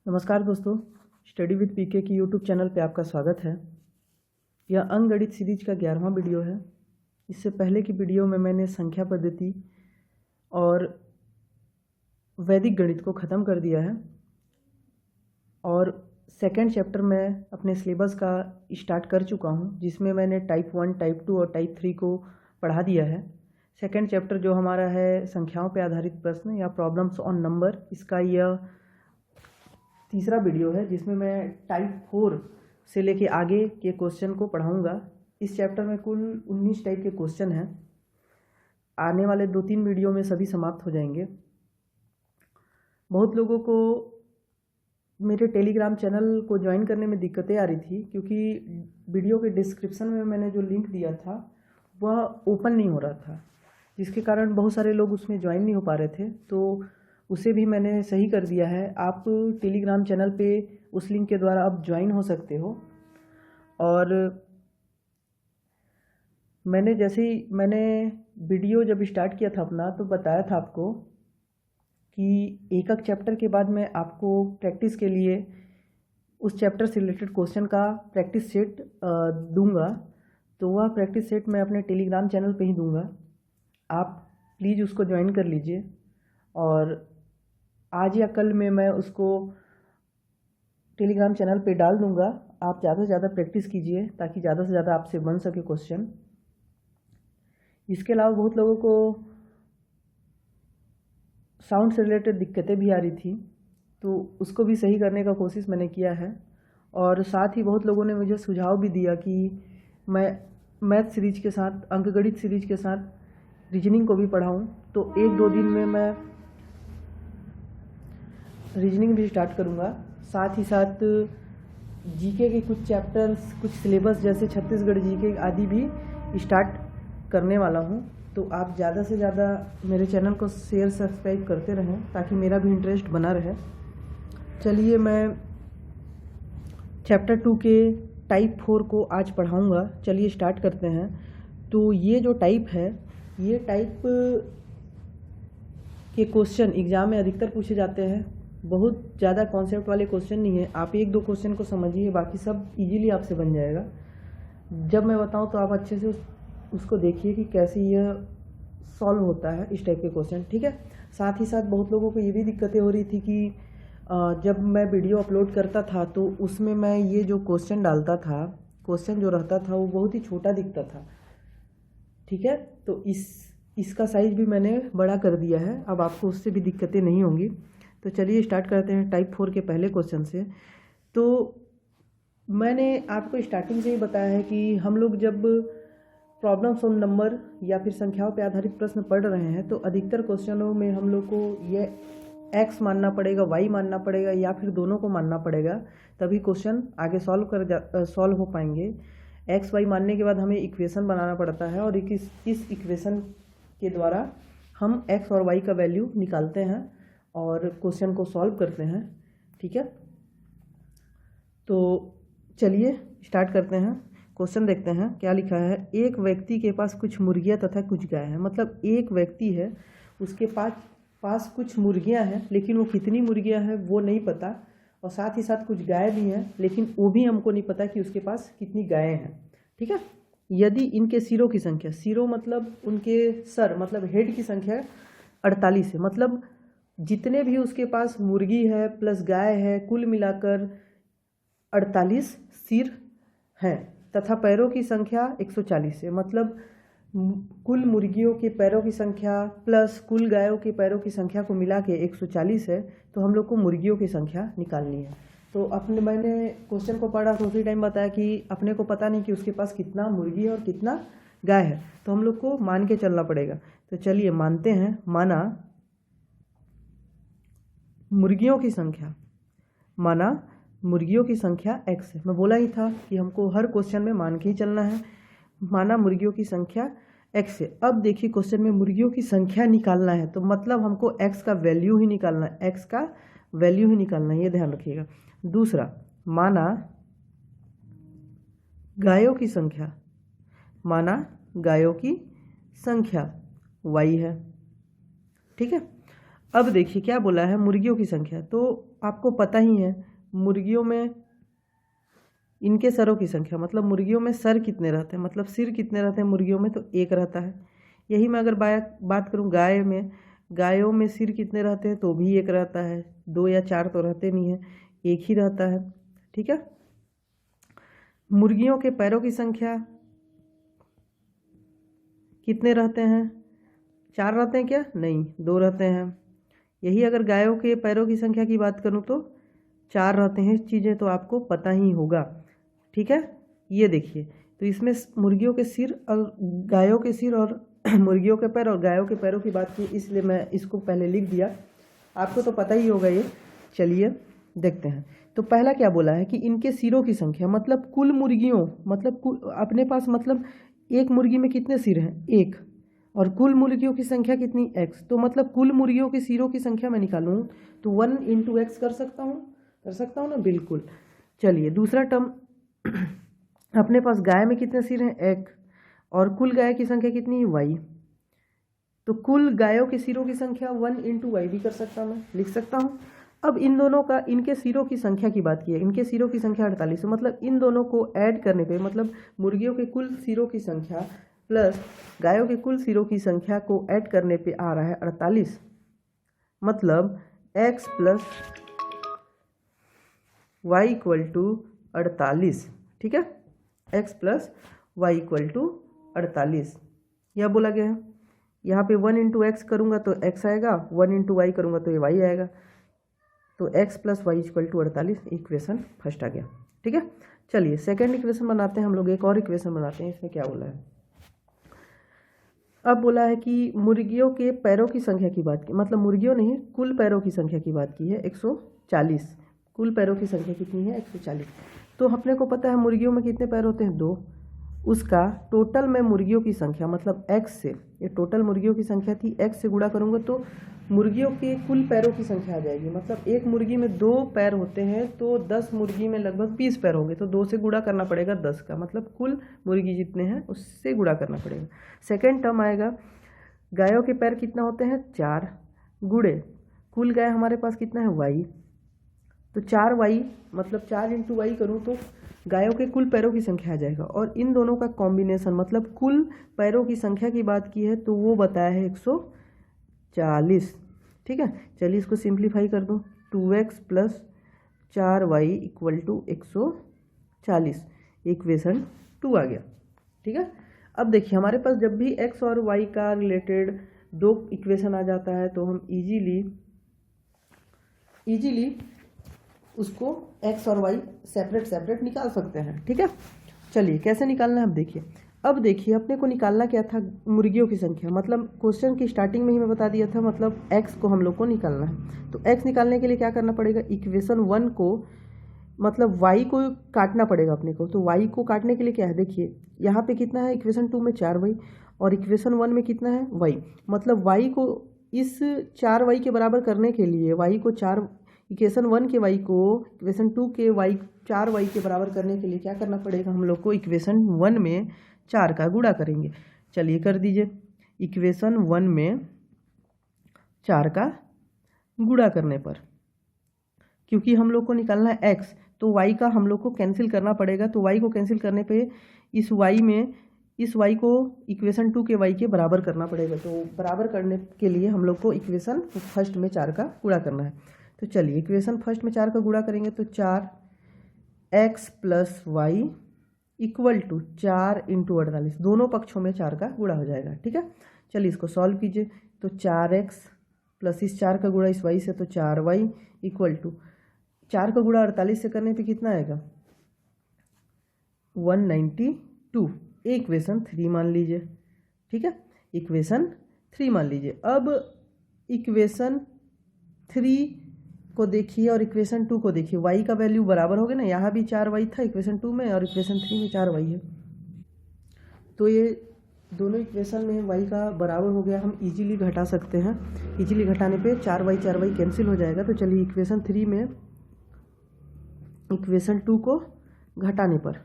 नमस्कार दोस्तों, study with पीके की यूट्यूब चैनल पे आपका स्वागत है। यह अंकगणित सीरीज का 11वां वीडियो है। इससे पहले की वीडियो में मैंने संख्या पद्धति और वैदिक गणित को ख़त्म कर दिया है और सेकंड चैप्टर में अपने सिलेबस का स्टार्ट कर चुका हूं, जिसमें मैंने टाइप 1, टाइप 2 और टाइप 3 को पढ़ा दिया है। सेकंड चैप्टर जो हमारा है संख्याओं पर आधारित प्रश्न या प्रॉब्लम्स ऑन नंबर, इसका यह तीसरा वीडियो है जिसमें मैं टाइप 4 से लेके आगे के क्वेश्चन को पढ़ाऊंगा। इस चैप्टर में कुल 19 टाइप के क्वेश्चन हैं। आने वाले 2-3 वीडियो में सभी समाप्त हो जाएंगे। बहुत लोगों को मेरे टेलीग्राम चैनल को ज्वाइन करने में दिक्कतें आ रही थी, क्योंकि वीडियो के डिस्क्रिप्शन में मैंने जो लिंक दिया था वह ओपन नहीं हो रहा था, जिसके कारण बहुत सारे लोग उसमें ज्वाइन नहीं हो पा रहे थे। तो उसे भी मैंने सही कर दिया है। आप टेलीग्राम चैनल पे उस लिंक के द्वारा आप ज्वाइन हो सकते हो। और मैंने वीडियो जब स्टार्ट किया था अपना, तो बताया था आपको कि एक एक चैप्टर के बाद मैं आपको प्रैक्टिस के लिए उस चैप्टर से रिलेटेड क्वेश्चन का प्रैक्टिस सेट दूंगा। तो वह प्रैक्टिस सेट मैं अपने टेलीग्राम चैनल पे ही दूंगा। आप प्लीज़ उसको ज्वाइन कर लीजिए और आज या कल में मैं उसको टेलीग्राम चैनल पे डाल दूंगा। आप ज़्यादा से ज़्यादा प्रैक्टिस कीजिए ताकि ज़्यादा से ज़्यादा आपसे बन सके क्वेश्चन। इसके अलावा बहुत लोगों को साउंड से रिलेटेड दिक्कतें भी आ रही थी, तो उसको भी सही करने का कोशिश मैंने किया है। और साथ ही बहुत लोगों ने मुझे सुझाव भी दिया कि मैं मैथ सीरीज के साथ, अंकगणित सीरीज के साथ रीजनिंग को भी पढ़ाऊँ। तो 1-2 दिन में मैं रीजनिंग भी स्टार्ट करूँगा। साथ ही साथ जीके के कुछ चैप्टर्स, कुछ सिलेबस जैसे छत्तीसगढ़ जीके आदि भी स्टार्ट करने वाला हूँ। तो आप ज़्यादा से ज़्यादा मेरे चैनल को शेयर सब्सक्राइब करते रहें ताकि मेरा भी इंटरेस्ट बना रहे। चलिए, मैं चैप्टर 2 के टाइप 4 को आज पढ़ाऊँगा। चलिए स्टार्ट करते हैं। तो ये जो टाइप है, ये टाइप के क्वेश्चन एग्ज़ाम में अधिकतर पूछे जाते हैं। बहुत ज़्यादा कॉन्सेप्ट वाले क्वेश्चन नहीं है। आप 1-2 क्वेश्चन को समझिए, बाकी सब इजीली आपसे बन जाएगा। जब मैं बताऊं तो आप अच्छे से उसको देखिए कि कैसे यह सॉल्व होता है, इस टाइप के क्वेश्चन। ठीक है। साथ ही साथ बहुत लोगों को ये भी दिक्कतें हो रही थी कि जब मैं वीडियो अपलोड करता था तो उसमें मैं ये जो क्वेश्चन डालता था, क्वेश्चन जो रहता था वो बहुत ही छोटा दिखता था। ठीक है। तो इसका साइज़ भी मैंने बड़ा कर दिया है। अब आपको उससे भी दिक्कतें नहीं होंगी। तो चलिए स्टार्ट करते हैं टाइप 4 के पहले क्वेश्चन से। तो मैंने आपको स्टार्टिंग से ही बताया है कि हम लोग जब प्रॉब्लम्स ऑन नंबर या फिर संख्याओं पर आधारित प्रश्न पढ़ रहे हैं तो अधिकतर क्वेश्चनों में हम लोग को ये x मानना पड़ेगा, y मानना पड़ेगा या फिर दोनों को मानना पड़ेगा, तभी क्वेश्चन आगे सॉल्व हो पाएंगे। x y मानने के बाद हमें इक्वेशन बनाना पड़ता है और इस इक्वेशन के द्वारा हम x और y का वैल्यू निकालते हैं और क्वेश्चन को सॉल्व करते हैं। ठीक है। तो चलिए स्टार्ट करते हैं। क्वेश्चन देखते हैं क्या लिखा है। एक व्यक्ति के पास कुछ मुर्गियां तथा कुछ गाय हैं। मतलब एक व्यक्ति है, उसके पास कुछ मुर्गियां हैं, लेकिन वो कितनी मुर्गियां हैं वो नहीं पता। और साथ ही साथ कुछ गाय भी हैं, लेकिन वो भी हमको नहीं पता कि उसके पास कितनी गायें हैं। ठीक है। यदि इनके सिरों की संख्या, सिरों मतलब उनके सर, मतलब हेड की संख्या 48 है। मतलब जितने भी उसके पास मुर्गी है प्लस गाय है, कुल मिलाकर 48 सिर हैं तथा पैरों की संख्या 140 है। मतलब कुल मुर्गियों के पैरों की संख्या प्लस कुल गायों के पैरों की संख्या को मिला के 140 है। तो हम लोग को मुर्गियों की संख्या निकालनी है। तो मैंने क्वेश्चन को पढ़ा तो उसी टाइम बताया कि अपने को पता नहीं कि उसके पास कितना मुर्गी है और कितना गाय है, तो हम लोग को मान के चलना पड़ेगा। तो चलिए मानते हैं। माना मुर्गियों की संख्या, माना मुर्गियों की संख्या x है। मैं बोला ही था कि हमको हर क्वेश्चन में मान के ही चलना है। माना मुर्गियों की संख्या x है। अब देखिए क्वेश्चन में मुर्गियों की संख्या निकालना है, तो मतलब हमको x का वैल्यू ही निकालना है, x का वैल्यू ही निकालना है, ये ध्यान रखिएगा। दूसरा, माना गायों की संख्या, माना गायों की संख्या y है। ठीक है। अब देखिए क्या बोला है, मुर्गियों की संख्या। तो आपको पता ही है मुर्गियों में इनके सरों की संख्या, मतलब मुर्गियों में सर कितने रहते हैं, मतलब सिर कितने रहते हैं मुर्गियों में, तो एक रहता है। यही मैं अगर बात करूं गाय में, गायों में सिर कितने रहते हैं, तो भी एक रहता है। 2 या 4 तो रहते नहीं हैं, एक ही रहता है। ठीक है। मुर्गियों के पैरों की संख्या कितने रहते हैं, 4 रहते हैं क्या, नहीं 2 रहते हैं। यही अगर गायों के पैरों की संख्या की बात करूं तो 4 रहते हैं। चीज़ें तो आपको पता ही होगा। ठीक है। ये देखिए, तो इसमें मुर्गियों के सिर और गायों के सिर और मुर्गियों के पैर और गायों के पैरों की बात की, इसलिए मैं इसको पहले लिख दिया। आपको तो पता ही होगा ये। चलिए देखते हैं। तो पहला क्या बोला है कि इनके सिरों की संख्या, मतलब कुल मुर्गियों, मतलब अपने पास, मतलब एक मुर्गी में कितने सिर हैं, एक, और कुल मुर्गियों की संख्या कितनी, x। तो मतलब कुल मुर्गियों के सिरों की संख्या मैं निकालूँ तो 1 × x कर सकता हूँ ना, बिल्कुल। चलिए दूसरा टर्म, अपने पास गाय में कितने सिर हैं, एक, और कुल गाय की संख्या कितनी है, y। तो कुल गायों के सिरों की संख्या 1 × y भी कर सकता मैं, लिख सकता हूँ। अब इन दोनों का, इनके सिरों की संख्या की बात की है, इनके सिरों की संख्या 48 है। मतलब इन दोनों को ऐड करने पे, मतलब मुर्गियों के कुल सिरों की संख्या प्लस गायों के कुल सिरों की संख्या को ऐड करने पे आ रहा है 48। मतलब x + y = 48। ठीक है, x + y = 48 यह बोला गया है। यहाँ पे 1 × x करूँगा तो x आएगा, 1 × y करूँगा तो ये y आएगा। तो x + y = 48, इक्वेशन फर्स्ट आ गया। ठीक है। चलिए सेकंड इक्वेशन बनाते हैं हम लोग, एक और इक्वेशन बनाते हैं। इसमें क्या बोला है, अब बोला है कि मुर्गियों के पैरों की संख्या की बात की, मतलब मुर्गियों नहीं, कुल पैरों की संख्या की बात की है 140। कुल पैरों की संख्या कितनी है, 140। तो अपने को पता है मुर्गियों में कितने पैर होते हैं, 2। उसका टोटल में मुर्गियों की संख्या, मतलब x से, ये टोटल मुर्गियों की संख्या थी, x से गुणा करूँगा तो मुर्गियों के कुल पैरों की संख्या आ जाएगी। मतलब एक मुर्गी में 2 पैर होते हैं तो 10 मुर्गी में लगभग 20 पैर होंगे, तो 2 से गुणा करना पड़ेगा 10 का, मतलब कुल मुर्गी जितने हैं उससे गुणा करना पड़ेगा। सेकेंड टर्म आएगा, गायों के पैर कितना होते हैं, 4, गुणे कुल गाय हमारे पास कितना है, y। तो 4y, मतलब 4 × y करूँ तो गायों के कुल पैरों की संख्या आ जाएगा। और इन दोनों का कॉम्बिनेशन, मतलब कुल पैरों की संख्या की बात की है तो वो बताया है 140। ठीक है। चलिए इसको सिंप्लीफाई कर दो, 2x + 4y = 140, इक्वेशन 2 आ गया। ठीक है। अब देखिए हमारे पास जब भी x और y का रिलेटेड 2 इक्वेशन आ जाता है तो हम इजीली उसको x और y सेपरेट निकाल सकते हैं। ठीक है। चलिए कैसे निकालना है अब देखिए। अब देखिए अपने को निकालना क्या था, मुर्गियों की संख्या, मतलब क्वेश्चन की स्टार्टिंग में ही मैं बता दिया था, मतलब x को हम लोग को निकालना है। तो x निकालने के लिए क्या करना पड़ेगा, इक्वेशन 1 को, मतलब y को काटना पड़ेगा अपने को। तो y को काटने के लिए क्या है, देखिए यहाँ पे कितना है, इक्वेशन 2 में 4y और इक्वेशन 1 में कितना है, y। मतलब y को इस 4y के बराबर करने के लिए, y को 4, इक्वेशन 1 के y को इक्वेशन 2 के y, 4y के बराबर करने के लिए क्या करना पड़ेगा, हम लोग को इक्वेशन 1 में 4 का गुणा करेंगे। चलिए कर दीजिए, इक्वेशन 1 में 4 का गुणा करने पर, क्योंकि हम लोग को निकालना है x, तो y का हम लोग को कैंसिल करना पड़ेगा। तो y को कैंसिल करने पे इस y को इक्वेशन 2 के y के बराबर करना पड़ेगा। तो बराबर करने के लिए हम लोग को इक्वेशन फर्स्ट में 4 का गुणा करना है। तो चलिए इक्वेशन फर्स्ट में 4 का गुणा करेंगे तो 4x + y = 4 × 48, दोनों पक्षों में 4 का गुणा हो जाएगा। ठीक है। चलिए इसको सॉल्व कीजिए, तो 4x प्लस इस 4 का गुणा इस y से, तो 4y = 4 का गुणा 48 से करने पे कितना आएगा, 192। इक्वेशन 3 मान लीजिए। ठीक है, इक्वेशन 3 मान लीजिए। अब इक्वेशन 3 को देखिए और इक्वेशन 2 को देखिए, y का वैल्यू बराबर हो गया ना, यहाँ भी 4y था इक्वेशन 2 में और इक्वेशन 3 में 4y है। तो ये दोनों इक्वेशन में y का बराबर हो गया, हम इजीली घटा सकते हैं। इजीली घटाने पे 4y कैंसिल हो जाएगा। तो चलिए इक्वेशन 3 में इक्वेशन 2 को घटाने पर,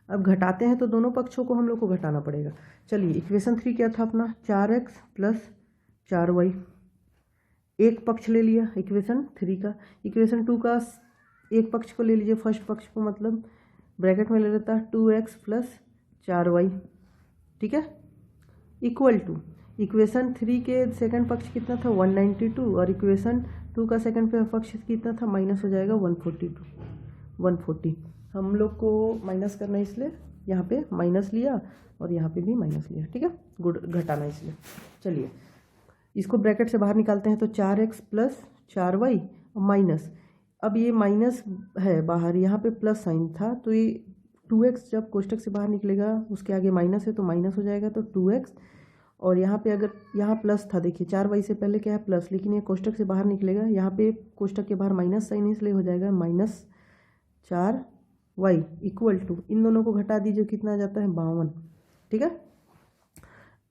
अब घटाते हैं तो दोनों पक्षों को हम लोग को घटाना पड़ेगा। चलिए इक्वेशन 3 क्या था अपना, 4x + 4y एक पक्ष ले लिया इक्वेशन 3 का, इक्वेशन 2 का एक पक्ष को ले लीजिए, फर्स्ट पक्ष को, मतलब ब्रैकेट में ले लेता है 2x + 4y, ठीक है, इक्वल टू इक्वेशन 3 के सेकंड पक्ष कितना था 192 और इक्वेशन 2 का सेकंड पक्ष कितना था माइनस हो जाएगा 140। हम लोग को माइनस करना है इसलिए यहाँ पे माइनस लिया और यहाँ पे भी माइनस लिया, ठीक है, गुड घटाना इसलिए। चलिए इसको ब्रैकेट से बाहर निकालते हैं तो 4x + 4y और माइनस, अब ये माइनस है बाहर, यहाँ पे प्लस साइन था तो ये 2x जब कोष्टक से बाहर निकलेगा उसके आगे माइनस है तो माइनस हो जाएगा तो 2x, और यहाँ पे अगर यहाँ प्लस था, देखिए 4y से पहले क्या है प्लस, लेकिन ये कोष्टक से बाहर निकलेगा, यहाँ पे कोष्टक के बाहर माइनस साइन इसलिए हो जाएगा -4y इक्वल टू, इन दोनों को घटा दीजिए कितना आ जाता है 52, ठीक है।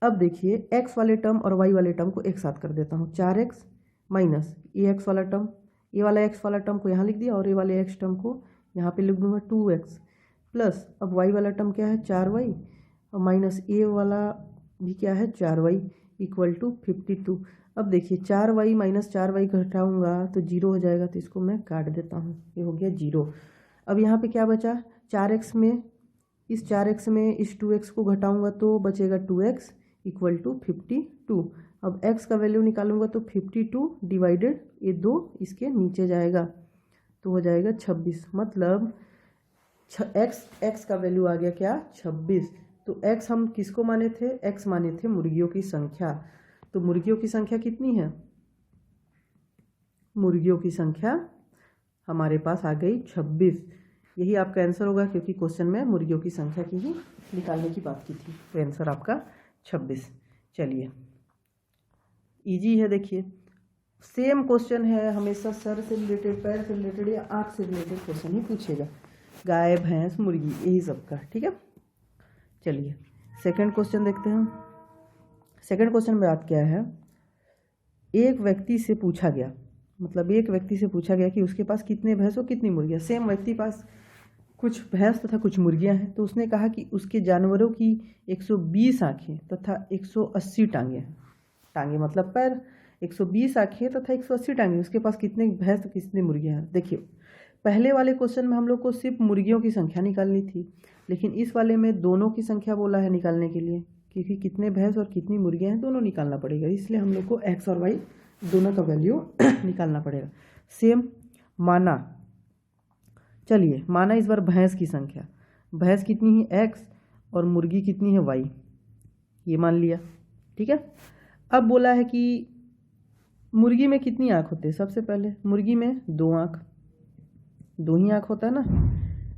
अब देखिए x वाले टर्म और y वाले टर्म को एक साथ कर देता हूँ, 4x माइनस ये x वाला टर्म, ये वाला x वाला टर्म को यहाँ लिख दिया और ये वाले x टर्म को यहाँ पे लिख दूंगा 2x प्लस, अब y वाला टर्म क्या है 4y और माइनस ये वाला भी क्या है 4y इक्वल टू 52। अब देखिए 4y माइनस 4y घटाऊंगा तो 0 हो जाएगा, तो इसको मैं काट देता हूँ, ये हो गया 0। अब यहाँ पे क्या बचा 4x में, इस 4x में इस 2x को घटाऊंगा तो बचेगा 2x इक्वल टू 52। अब x का वैल्यू निकालूंगा तो 52 डिवाइडेड ये 2 इसके नीचे जाएगा तो हो जाएगा 26, मतलब x का वैल्यू आ गया क्या 26। तो x हम किसको माने थे, x माने थे मुर्गियों की संख्या, तो मुर्गियों की संख्या कितनी है, मुर्गियों की संख्या हमारे पास आ गई 26। यही आपका आंसर होगा क्योंकि क्वेश्चन में मुर्गियों की संख्या की ही निकालने की बात की थी, तो आंसर आपका 26। चलिए इजी है, देखिए सेम क्वेश्चन है, हमेशा सर से रिलेटेड, पैर से रिलेटेड या आँख से रिलेटेड क्वेश्चन ही पूछेगा, गाय भैंस मुर्गी यही सब का, ठीक है। चलिए सेकंड क्वेश्चन देखते हैं। सेकंड क्वेश्चन में बात क्या है, एक व्यक्ति से पूछा गया, मतलब एक व्यक्ति से पूछा गया कि उसके पास कितने भैंस और कितनी मुर्गियाँ, सेम व्यक्ति पास कुछ भैंस तथा कुछ मुर्गियाँ हैं, तो उसने कहा कि उसके जानवरों की 120 आँखें तथा 180 टांगें हैं, टांगे मतलब पैर, 120 आँखें तथा 180 टांगे, उसके पास कितने भैंस और कितनी मुर्गियाँ हैं। देखिए पहले वाले क्वेश्चन में हम लोग को सिर्फ मुर्गियों की संख्या निकालनी थी, लेकिन इस वाले में दोनों की संख्या बोला है निकालने के लिए, क्योंकि कितने भैंस और कितनी मुर्गियाँ हैं दोनों निकालना पड़ेगा, इसलिए हम लोग को x और y दोनों का वैल्यू निकालना पड़ेगा। सेम माना, चलिए माना इस बार भैंस की संख्या, भैंस कितनी है x और मुर्गी कितनी है y, ये मान लिया, ठीक है। अब बोला है कि मुर्गी में कितनी आँख होती है, सबसे पहले मुर्गी में 2 आँख, 2 ही आँख होता है ना,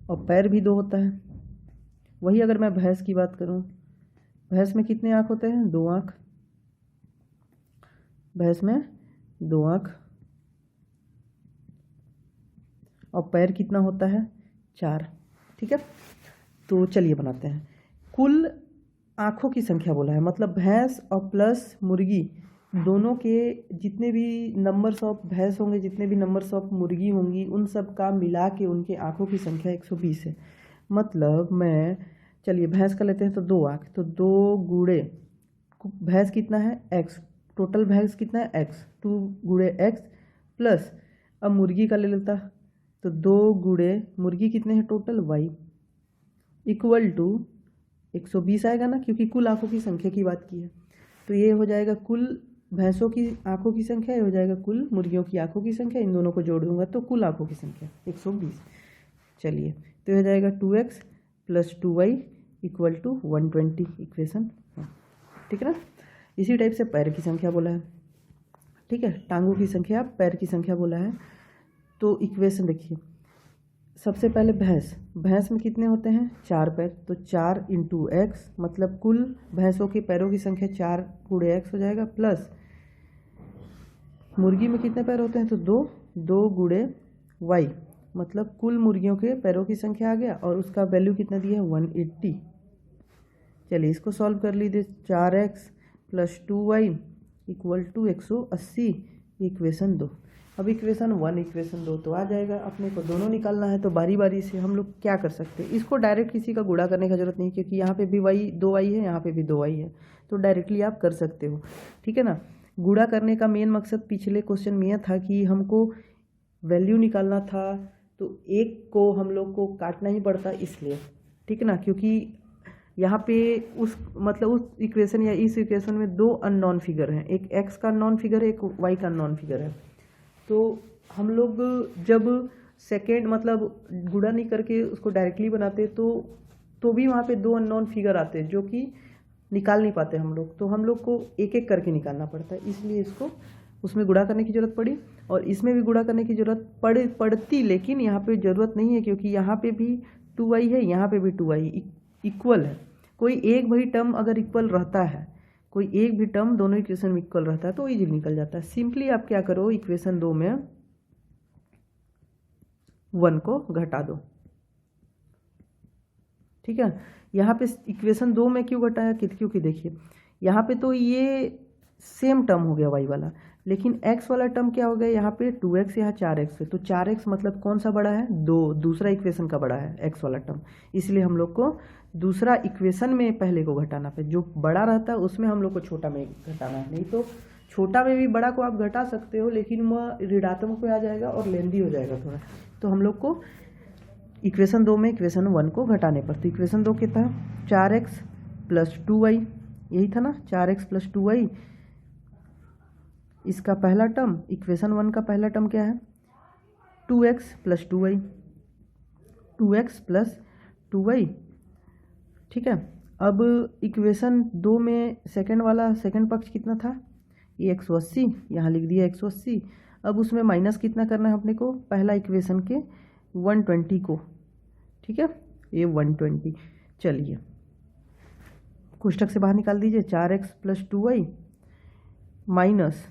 और पैर भी 2 होता है। वही अगर मैं भैंस की बात करूं, भैंस में कितने आँख होते हैं 2 आँख, भैंस में 2 आँख और पैर कितना होता है 4, ठीक है। तो चलिए बनाते हैं, कुल आँखों की संख्या बोला है, मतलब भैंस और प्लस मुर्गी दोनों के जितने भी नंबर्स ऑफ भैंस होंगे, जितने भी नंबर्स ऑफ मुर्गी होंगी, उन सब का मिला के उनके आँखों की संख्या 120 है। मतलब मैं, चलिए भैंस का लेते हैं तो 2 आँख, तो 2 गुणे भैंस कितना है x, टोटल भैंस कितना है x, 2 गुणे x प्लस, अब मुर्गी का ले लेता तो 2 गुणे मुर्गी कितने हैं टोटल y इक्वल टू 120 आएगा ना, क्योंकि कुल आँखों की संख्या की बात की है। तो ये हो जाएगा कुल भैंसों की आँखों की संख्या, ये हो जाएगा कुल मुर्गियों की आँखों की संख्या, इन दोनों को जोड़ दूंगा तो कुल आँखों की संख्या 120। चलिए तो हो जाएगा 2x + 2y equal to 120, equation, ठीक है ना। इसी टाइप से पैर की संख्या बोला है, ठीक है, टांगों की संख्या पैर की संख्या बोला है। तो इक्वेशन देखिए, सबसे पहले भैंस में कितने होते हैं 4 पैर, तो 4 × x, मतलब कुल भैंसों के पैरों की संख्या 4 गुणे x हो जाएगा, प्लस मुर्गी में कितने पैर होते हैं तो 2 गुणे y, मतलब कुल मुर्गियों के पैरों की संख्या आ गया और उसका वैल्यू कितना दिया है 180। चलिए इसको सॉल्व कर लीजिए, 4x + 2y equal to 180, equation 2। अब इक्वेशन 1 इक्वेशन 2 तो आ जाएगा, अपने को दोनों निकालना है तो बारी बारी से हम लोग क्या कर सकते हैं, इसको डायरेक्ट किसी का गुणा करने का जरूरत नहीं, क्योंकि यहाँ पे भी y 2y है, यहाँ पे भी 2y है, तो डायरेक्टली आप कर सकते हो, ठीक है ना। गुणा करने का मेन मकसद पिछले क्वेश्चन में यह था कि हमको वैल्यू निकालना था, तो एक को हम लोग को काटना ही पड़ता इसलिए, ठीक है ना, क्योंकि यहाँ पे उस इक्वेशन या इस इक्वेशन में दो अननोन फिगर हैं, एक x का अननोन फिगर है, एक y का अननोन फिगर है। तो हम लोग जब सेकेंड गुणा नहीं करके उसको डायरेक्टली बनाते तो भी वहाँ पे दो अननोन फिगर आते हैं जो कि निकाल नहीं पाते हम लोग, तो हम लोग को एक एक करके निकालना पड़ता है, इसलिए इसको उसमें गुणा करने की ज़रूरत पड़ी और इसमें भी गुणा करने की ज़रूरत पड़ती, लेकिन यहाँ पे ज़रूरत नहीं है क्योंकि यहाँ पे भी 2y है, यहाँ पे भी 2y इक्वल है। कोई एक भी टर्म अगर इक्वल रहता है, कोई एक भी टर्म दोनों इक्वेशन में इक्वल रहता है तो इजीली निकल जाता है। सिंपली आप क्या करो, इक्वेशन 2 में 1 को घटा दो, ठीक है। यहाँ पे इक्वेशन 2 में क्यों घटाया, क्योंकि देखिए यहाँ पे तो ये सेम टर्म हो गया y वाला, लेकिन x वाला टर्म क्या हो गया, यहाँ पे 2x, यहाँ 4x है, तो 4x मतलब कौन सा बड़ा है, दूसरा इक्वेशन का बड़ा है x वाला टर्म, इसलिए हम लोग को दूसरा इक्वेशन में पहले को घटाना पे, जो बड़ा रहता है उसमें हम लोग को छोटा में घटाना है। नहीं तो छोटा में भी बड़ा को आप घटा सकते हो, लेकिन वह ऋणात्मक में आ जाएगा और लेंदी हो जाएगा थोड़ा, तो हम लोग को इक्वेशन 2 में इक्वेशन 1 को घटाने पर, तो इक्वेशन 2 कितना है 4x प्लस 2y, यही था ना 4x प्लस 2y, इसका पहला टर्म, इक्वेशन 1 का पहला टर्म क्या है 2x plus 2y, 2x plus 2y, ठीक है। अब इक्वेशन 2 में सेकंड वाला सेकंड पक्ष कितना था, ये 180, यहाँ लिख दिया 180। अब उसमें माइनस कितना करना है अपने को, पहला इक्वेशन के 120 को, ठीक है, ये 120। चलिए कोष्ठक से बाहर निकाल दीजिए, 4x plus 2y minus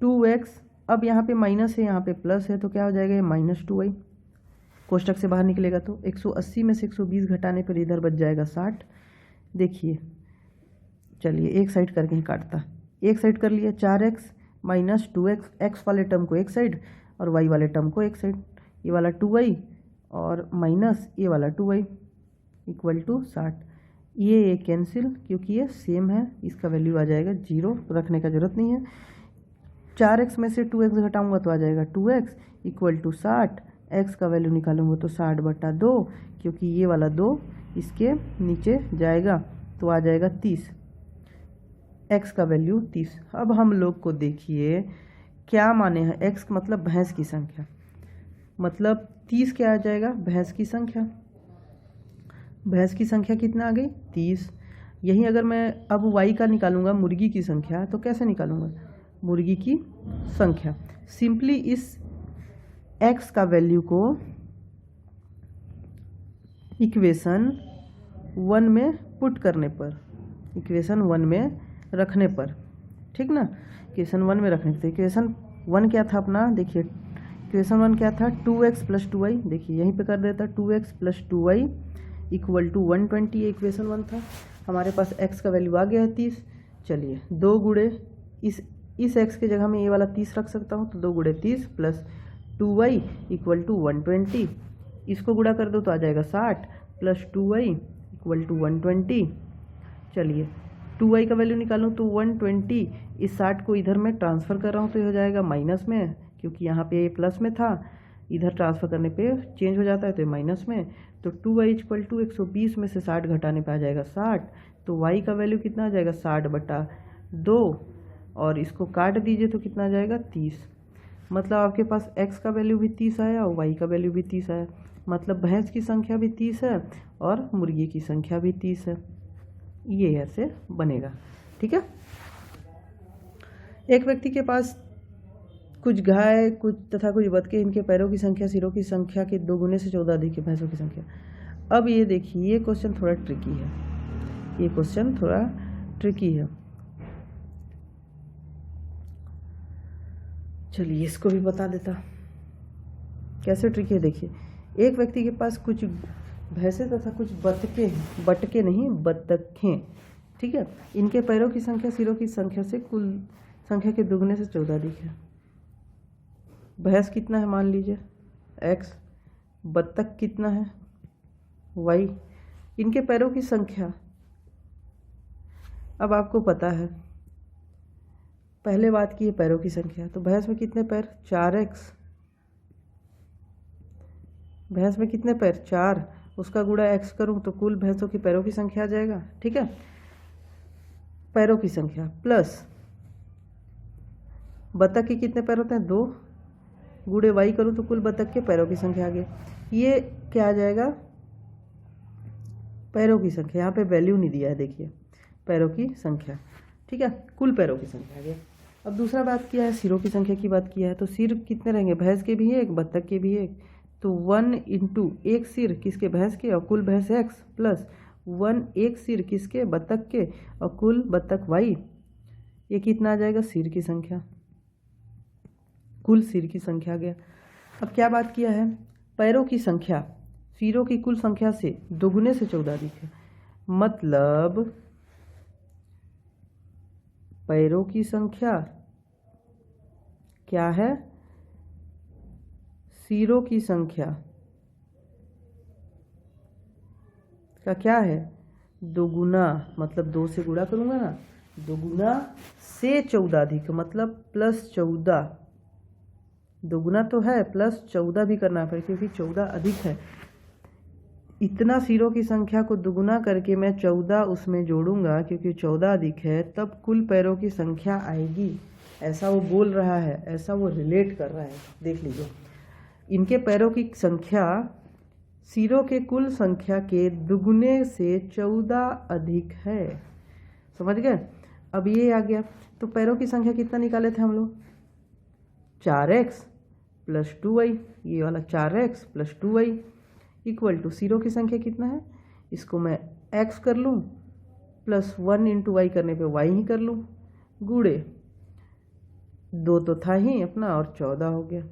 2x, अब यहाँ पे माइनस है यहाँ पे प्लस है, तो क्या हो जाएगा ये माइनस 2y, कोष्ठक से बाहर निकलेगा तो 180 में से 120 घटाने पर इधर बच जाएगा 60। देखिए चलिए एक साइड करके ही काटता, एक साइड कर लिया, 4x माइनस 2x, x वाले टर्म को एक साइड और y वाले टर्म को एक साइड, ये वाला 2y और माइनस ये वाला 2y इक्वल टू 60। ये कैंसिल क्योंकि ये सेम है, इसका वैल्यू आ जाएगा 0, रखने का ज़रूरत नहीं है। 4x में से 2x घटाऊंगा तो आ जाएगा 2x इक्वल टू 60, x का वैल्यू निकालूंगा तो 60/2, क्योंकि ये वाला 2 इसके नीचे जाएगा तो आ जाएगा 30, x का वैल्यू 30। अब हम लोग को देखिए क्या माने हैं, x मतलब भैंस की संख्या, मतलब 30 क्या आ जाएगा, भैंस की संख्या, भैंस की संख्या कितना आ गई 30। यही अगर मैं अब y का निकालूंगा, मुर्गी की संख्या, तो कैसे निकालूंगा, मुर्गी की संख्या, सिंपली इस x का वैल्यू को इक्वेशन 1 में पुट करने पर, इक्वेशन 1 में रखने पर, ठीक ना, इक्वेशन 1 में रखने पर, इक्वेशन 1 क्या था अपना, देखिए इक्वेशन 1 क्या था 2x प्लस 2y, देखिए यहीं पे कर देता 2x plus 2y equal to 120, equation 1 था, हमारे पास x का वैल्यू आ गया है 30। चलिए 2 गुणे इस x के जगह में ये वाला 30 रख सकता हूँ, तो 2 गुणे 30 प्लस 2y इक्वल टू 120, इसको गुणा कर दो तो आ जाएगा 60 प्लस 2y इक्वल टू 120। चलिए 2y का वैल्यू निकालूँ तो 120, इस 60 को इधर में ट्रांसफ़र कर रहा हूँ तो ये हो जाएगा माइनस में, क्योंकि यहाँ पे ये प्लस में था, इधर ट्रांसफ़र करने पे चेंज हो जाता है तो ये माइनस में, तो 2y इक्वल टू 120 में से 60 घटाने पे आ जाएगा 60, तो y का वैल्यू कितना आ जाएगा 60/2, और इसको काट दीजिए तो कितना आ जाएगा 30, मतलब आपके पास x का वैल्यू भी 30 आया और y का वैल्यू भी 30 आया, मतलब भैंस की संख्या भी 30 है और मुर्गी की संख्या भी 30 है, ये ऐसे बनेगा, ठीक है। एक व्यक्ति के पास कुछ गाय तथा कुछ बतखे, इनके पैरों की संख्या सिरों की संख्या के 2 गुने से 14 अधिक है भैंसों की संख्या। अब ये देखिए ये क्वेश्चन थोड़ा ट्रिकी है, ये क्वेश्चन थोड़ा ट्रिकी है, चलिए इसको भी बता देता कैसे ट्रिकी है। देखिए एक व्यक्ति के पास कुछ भैंसे तथा कुछ बतखे हैं, बटके नहीं बतखें, ठीक है, इनके पैरों की संख्या सिरों की संख्या से कुल संख्या के 2 गुने से 14 अधिक है। भैंस कितना है मान लीजिए x, बत्तख कितना है y, इनके पैरों की संख्या, अब आपको पता है पहले बात की है पैरों की संख्या, तो भैंस में कितने पैर? 4x। भैंस में कितने पैर? 4। उसका गुणा x करूँ तो कुल भैंसों की पैरों की संख्या आ जाएगा। ठीक है, पैरों की संख्या प्लस बतख के कितने पैर होते हैं? 2, गुणे y करूँ तो कुल बतख के पैरों की संख्या आ गई। ये क्या आ जाएगा? पैरों की संख्या। यहाँ पे वैल्यू नहीं दिया है, देखिए पैरों की संख्या। ठीक है, कुल पैरों की संख्या आ गया। अब दूसरा बात किया है, सिरों की संख्या की बात किया है, तो सिर कितने रहेंगे? भैंस के भी एक, बतख के भी एक, तो 1 इंटू एक सिर किसके? भैंस के, और कुल भैंस x, प्लस 1 एक सिर किसके? बतख के, और कुल बतख y। ये कितना आ जाएगा? सिर की संख्या, कुल सिर की संख्या आ गया। अब क्या बात किया है? पैरों की संख्या सिरों की कुल संख्या से दोगुने से 14 अधिक है, मतलब पैरों की संख्या क्या है? सिरों की संख्या का क्या है? दोगुना, मतलब 2 से गुणा करूंगा ना, दोगुना से 14 अधिक, मतलब प्लस 14। दोगुना तो है, प्लस 14 भी करना पड़ेगा क्योंकि 14 अधिक है। इतना सिरों की संख्या को दुगुना करके मैं 14 उसमें जोड़ूंगा क्योंकि 14 अधिक है, तब कुल पैरों की संख्या आएगी। ऐसा वो बोल रहा है, ऐसा वो रिलेट कर रहा है। देख लीजिए, इनके पैरों की संख्या सिरों के कुल संख्या के दुगुने से 14 अधिक है। समझ गए? अब ये आ गया, तो पैरों की संख्या कितना निकाले थे हम लोग? 4x plus 2y। ये वाला 4x plus 2y equal to सिरों की संख्या कितना है? इसको मैं x कर लूँ, प्लस 1 इंटू वाई करने पे y ही कर लूँ, गुणे 2 तो था ही अपना, और 14 हो गया।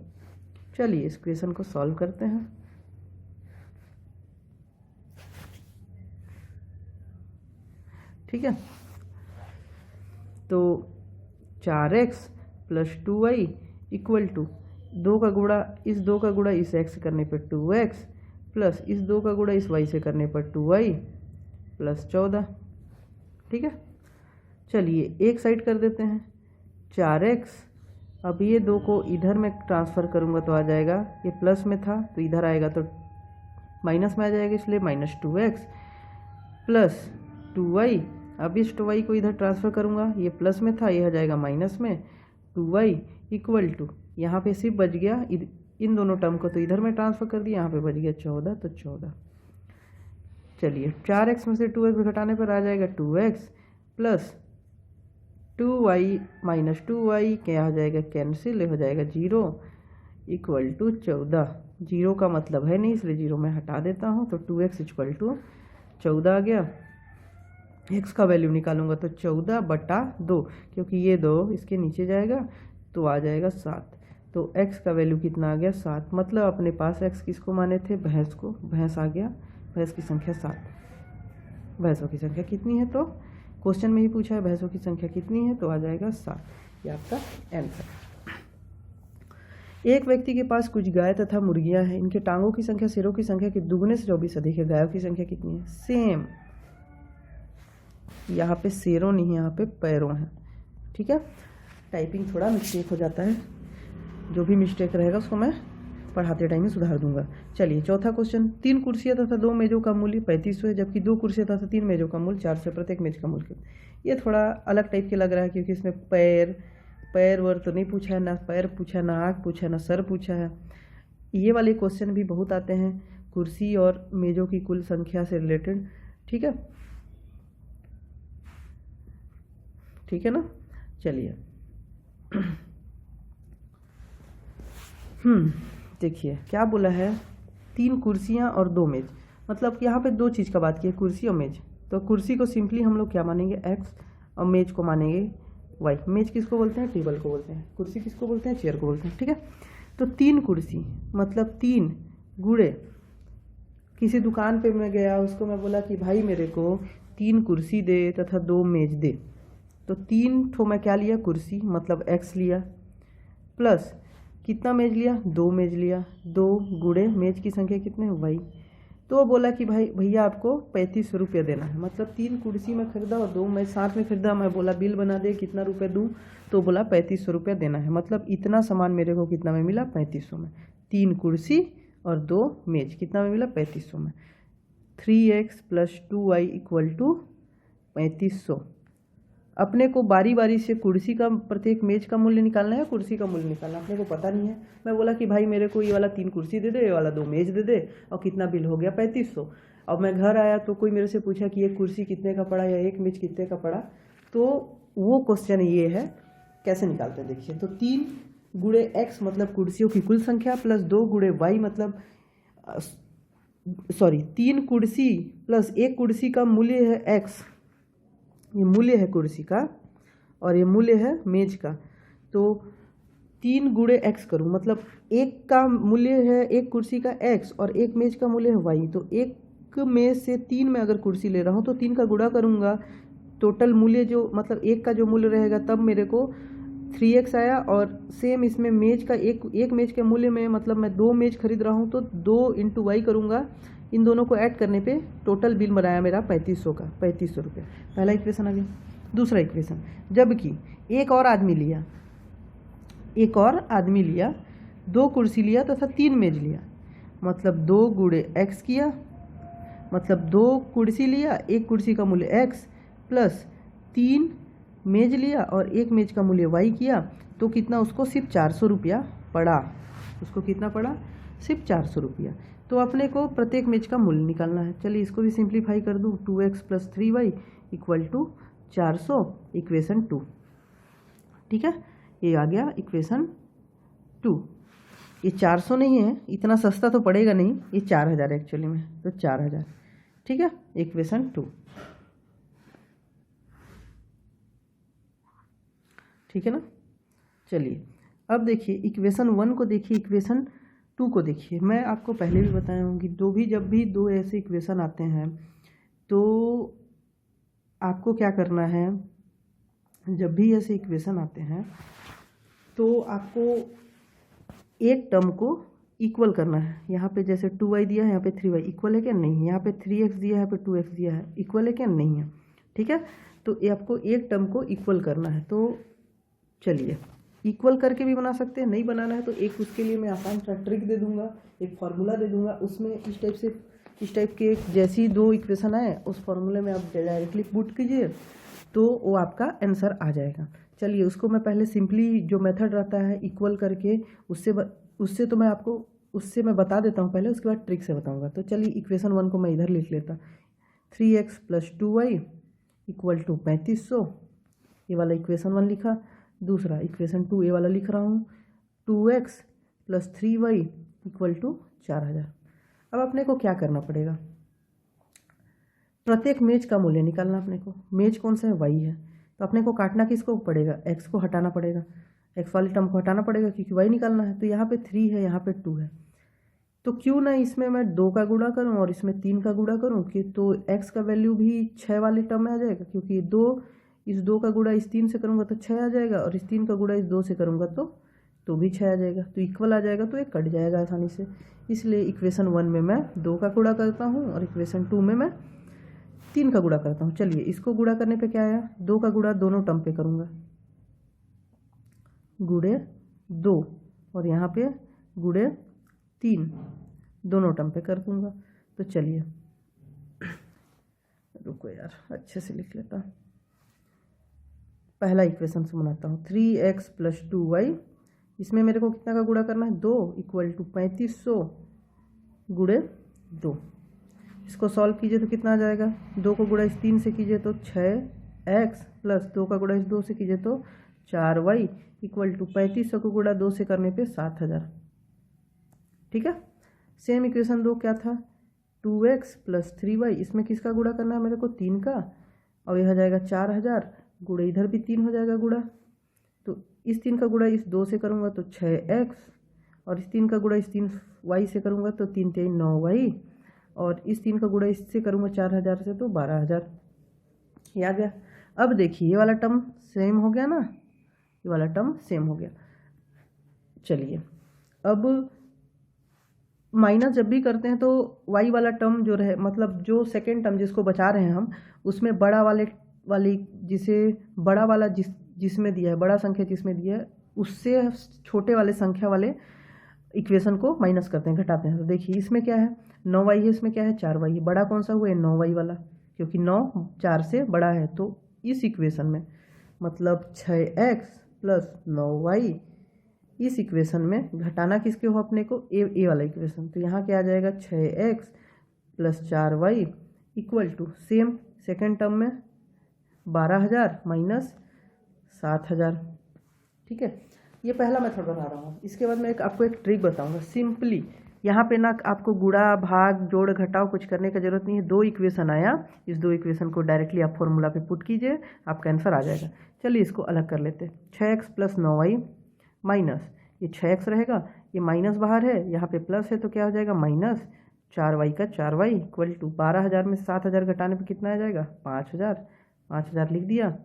चलिए इस क्वेश्चन को सॉल्व करते हैं। ठीक है, तो 4x plus 2y equal to 2 का गुणा इस x करने पर 2x, प्लस इस 2 का गुणा इस y से करने पर 2y प्लस 14। ठीक है, चलिए एक साइड कर देते हैं 4x। अब ये 2 को इधर में ट्रांसफ़र करूँगा तो आ जाएगा, ये प्लस में था तो इधर आएगा तो माइनस में आ जाएगा, इसलिए -2x प्लस 2y। अब इस 2y को इधर ट्रांसफ़र करूँगा, ये प्लस में था, ये आ जाएगा माइनस में, 2y इक्वल टू यहाँ पे सिर्फ बच गया इन दोनों टर्म को तो इधर में ट्रांसफ़र कर दिया, यहाँ पे बच गया 14, तो 14। चलिए 4x में से 2x घटाने पर आ जाएगा 2x plus 2y minus 2y, क्या आ जाएगा? कैंसिल हो जाएगा 0 इक्वल टू 14। 0 का मतलब है नहीं, इसलिए 0 मैं हटा देता हूँ, तो 2x इक्वल टू 14 आ गया। x का वैल्यू निकालूंगा तो 14/2, क्योंकि ये 2 इसके नीचे जाएगा तो आ जाएगा 7। तो x का वैल्यू कितना आ गया? 7। मतलब अपने पास x किसको माने थे? भैंस को। भैंस आ गया, भैंस की संख्या 7। भैंसों की संख्या कितनी है? तो क्वेश्चन में ही पूछा है भैंसों की संख्या कितनी है, तो आ जाएगा 7। ये आपका आंसर। एक व्यक्ति के पास कुछ गाय तथा मुर्गियां हैं। इनके टांगों की संख्या सिरों की संख्या के दुगुने से 24 अधिक है। गायों की संख्या कितनी है? सेम। यहाँ पे सिरों नहीं है, यहाँ पे पैरों हैं। ठीक है, टाइपिंग थोड़ा मिस्टेक हो जाता है, जो भी मिस्टेक रहेगा उसको मैं पढ़ाते टाइम में सुधार दूंगा। चलिए चौथा क्वेश्चन, 3 कुर्सियां तथा 2 मेजों का मूल्य 3500 है, जबकि 2 कुर्सियां तथा 3 मेजों का मूल्य 400 है। प्रत्येक मेज का मूल्य। ये थोड़ा अलग टाइप के लग रहा है क्योंकि इसमें पैर वर तो नहीं पूछा है, ना पैर पूछा, ना आँख पूछा, ना सर पूछा है। ये वाले क्वेश्चन भी बहुत आते हैं कुर्सी और मेजों की कुल संख्या से रिलेटेड। ठीक है, ठीक है ना। चलिए देखिए क्या बोला है, 3 कुर्सियां और 2 मेज। मतलब यहाँ पे 2 चीज़ का बात की है, कुर्सी और मेज। तो कुर्सी को सिंपली हम लोग क्या मानेंगे? x, और मेज को मानेंगे y। मेज किसको बोलते हैं? टेबल को बोलते हैं। कुर्सी किसको बोलते हैं? चेयर को बोलते हैं। ठीक है, तो 3 कुर्सी मतलब 3 गुणे, किसी दुकान पे मैं गया, उसको मैं बोला कि भाई मेरे को 3 कुर्सी दे तथा 2 मेज दे। तो 3 ठो मैं क्या लिया? कुर्सी, मतलब x लिया, प्लस कितना मेज लिया? 2 मेज लिया। 2 गुणे मेज की संख्या कितने? y। तो वो बोला कि भाई भैया आपको 3500 रुपये देना है, मतलब 3 कुर्सी मैं खरीदा और 2 मैं साथ में खरीदा। मैं बोला बिल बना दे, कितना रुपये दूँ, तो बोला 3500 रुपये देना है। मतलब इतना सामान मेरे को कितना में मिला, 3500 में। 3 कुर्सी और 2 मेज कितना में मिला, 3500 में। 3x + 2y = 3500। अपने को बारी बारी से कुर्सी का, प्रत्येक मेज का मूल्य निकालना है, कुर्सी का मूल्य निकालना, अपने को पता नहीं है। मैं बोला कि भाई मेरे को ये वाला 3 कुर्सी दे दे, ये वाला 2 मेज दे दे, और कितना बिल हो गया, 3500। अब मैं घर आया तो कोई मेरे से पूछा कि एक कुर्सी कितने का पड़ा या एक मेज कितने का पड़ा। तो वो क्वेश्चन ये है, कैसे निकालते हैं देखिए। तो 3 × x मतलब कुर्सियों की कुल संख्या, प्लस 2 × y मतलब 3 कुर्सी प्लस 1 कुर्सी का मूल्य है x, ये मूल्य है कुर्सी का और ये मूल्य है मेज का। तो 3 × x करूँ, मतलब एक का मूल्य है, एक कुर्सी का x और एक मेज का मूल्य है y। तो एक में से 3 में अगर कुर्सी ले रहा हूँ तो 3 का गुणा करूँगा, टोटल मूल्य जो, मतलब एक का जो मूल्य रहेगा, तब मेरे को 3x आया। और सेम इसमें मेज का, एक मेज के मूल्य में, मतलब मैं 2 मेज खरीद रहा हूँ तो 2 × y करूँगा। इन दोनों को ऐड करने पे टोटल बिल बनाया मेरा 3500 का, 3500 रुपये। पहला इक्वेशन आ गया। दूसरा इक्वेशन, जबकि एक और आदमी लिया 2 कुर्सी लिया तथा 3 मेज लिया, मतलब 2 × x किया, मतलब 2 कुर्सी लिया, एक कुर्सी का मूल्य x प्लस 3 मेज लिया और एक मेज का मूल्य y किया, तो कितना उसको सिर्फ 400 रुपया पड़ा। उसको कितना पड़ा, सिर्फ 400 रुपया। तो अपने को प्रत्येक मेज का मूल्य निकालना है। चलिए इसको भी सिंप्लीफाई कर दूँ, 2x + 3y = 400, इक्वेशन 2। ठीक है, ये आ गया इक्वेशन 2। ये 400 नहीं है, इतना सस्ता तो पड़ेगा नहीं, ये 4000 एक्चुअली में, तो 4000। ठीक है, इक्वेशन 2। ठीक है ना। चलिए अब देखिए इक्वेशन 1 को देखिए, इक्वेशन 2 को देखिए। मैं आपको पहले भी बताया हूँ कि जब भी 2 ऐसे इक्वेशन आते हैं तो आपको क्या करना है। जब भी ऐसे इक्वेशन आते हैं तो आपको एक टर्म को इक्वल करना है। यहाँ पे जैसे 2y दिया है, यहाँ पे 3y, इक्वल है क्या, नहीं। यहाँ पे 3x दिया है, यहाँ पे 2x दिया है, इक्वल है क्या, नहीं है। ठीक है, तो ये आपको एक टर्म को इक्वल करना है। तो चलिए इक्वल करके भी बना सकते हैं, नहीं बनाना है तो एक उसके लिए मैं आसान सा ट्रिक दे दूंगा, एक फार्मूला दे दूंगा। उसमें इस टाइप के जैसी 2 इक्वेशन आए, उस फार्मूले में आप डायरेक्टली पुट कीजिए तो वो आपका आंसर आ जाएगा। चलिए उसको मैं पहले सिंपली जो मेथड रहता है इक्वल करके, उससे मैं बता देता हूँ पहले, उसके बाद ट्रिक से बताऊँगा। तो चलिए इक्वेशन 1 को मैं इधर लिख लेता, 3x + 2y = 3500, ये वाला इक्वेशन 1 लिखा। दूसरा इक्वेशन 2 ये वाला लिख रहा हूँ, 2x + 3y = 4000। अब अपने को क्या करना पड़ेगा, प्रत्येक मेज का मूल्य निकालना अपने को। मेज कौन सा है, y है, तो अपने को काटना किसको पड़ेगा, x को हटाना पड़ेगा, x वाली टर्म को हटाना पड़ेगा क्योंकि y निकालना है। तो यहाँ पे 3 है, यहाँ पे 2 है, तो क्यों ना इसमें मैं 2 का गुणा करूँ और इसमें 3 का गुणा करूँ, कि तो x का वैल्यू भी 6 वाली टर्म में आ जाएगा, क्योंकि इस 2 का गुणा इस 3 से करूँगा तो 6 आ जाएगा, और इस 3 का गुणा इस 2 से करूँगा तो भी 6 आ जाएगा, तो इक्वल आ जाएगा, तो ये कट जाएगा आसानी से। इसलिए इक्वेशन 1 में मैं 2 का गुणा करता हूँ और इक्वेशन 2 में मैं 3 का गुणा करता हूँ। चलिए इसको गुणा करने पे क्या आया, 2 का गुणा दोनों टर्म पे करूँगा, गुणे 2, और यहाँ पे गुणे 3, दोनों टर्म पे कर दूँगा। तो चलिए रुको यार, अच्छे से लिख लेता। पहला इक्वेशन से बनाता हूँ, 3x + 2y, इसमें मेरे को कितना का गुणा करना है, 2 = 3500 गुणे 2। इसको सॉल्व कीजिए तो कितना आ जाएगा, 2 को गुणा इस 3 से कीजिए तो 6x प्लस 2 का गुणा इस 2 से कीजिए तो 4y = 3500 को गुणा 2 से करने पे 7000। ठीक है, सेम इक्वेशन 2 क्या था, 2x + 3y, इसमें किसका गुणा करना है मेरे को, 3 का, और यह हो जाएगा 4000 गुणा, इधर भी 3 हो जाएगा गुणा, तो इस 3 का गुणा इस 2 से करूँगा तो 6x, और इस 3 का गुणा इस 3y से करूँगा तो 3 × 3 = 9y, और इस 3 का गुणा इससे करूँगा 4000 से तो 12000। ये आ गया। अब देखिए ये वाला टर्म सेम हो गया ना, ये वाला टर्म सेम हो गया। चलिए अब माइनस जब भी करते हैं तो y वाला टर्म जो रहे, मतलब जो सेकेंड टर्म जिसको बचा रहे हैं हम, उसमें बड़ा वाली जिसे बड़ा वाला जिसमें दिया है, बड़ा संख्या जिसमें दिया है, उससे छोटे वाले संख्या वाले इक्वेशन को माइनस करते हैं, घटाते हैं। तो देखिए इसमें क्या है, 9y है, इसमें क्या है 4y है। बड़ा कौन सा हुआ है, 9y वाला, क्योंकि 9 4 से बड़ा है। तो इस इक्वेशन में मतलब 6x प्लस 9y, इस इक्वेशन में घटाना किसके हो अपने को, ए वाला इक्वेशन। तो यहाँ क्या आ जाएगा, 6x plus 4y equal to same second term में 12,000 माइनस 7,000। ठीक है, ये पहला मेथड बता रहा हूँ। इसके बाद मैं आपको एक ट्रिक बताऊंगा। सिंपली यहाँ पे ना आपको गुणा भाग जोड़ घटाव कुछ करने का जरूरत नहीं है। 2 इक्वेशन आया, इस 2 इक्वेशन को डायरेक्टली आप फॉर्मूला पे पुट कीजिए, आपका आंसर आ जाएगा। चलिए इसको अलग कर लेते हैं। 6x प्लस 9y माइनस, ये 6x रहेगा, ये माइनस बाहर है, यहाँ पे प्लस है तो क्या हो जाएगा माइनस 4y का 4y इक्वल टू 12,000 में 7,000 घटाने पे कितना आ जाएगा 5,000। 5,000 लिख दिया।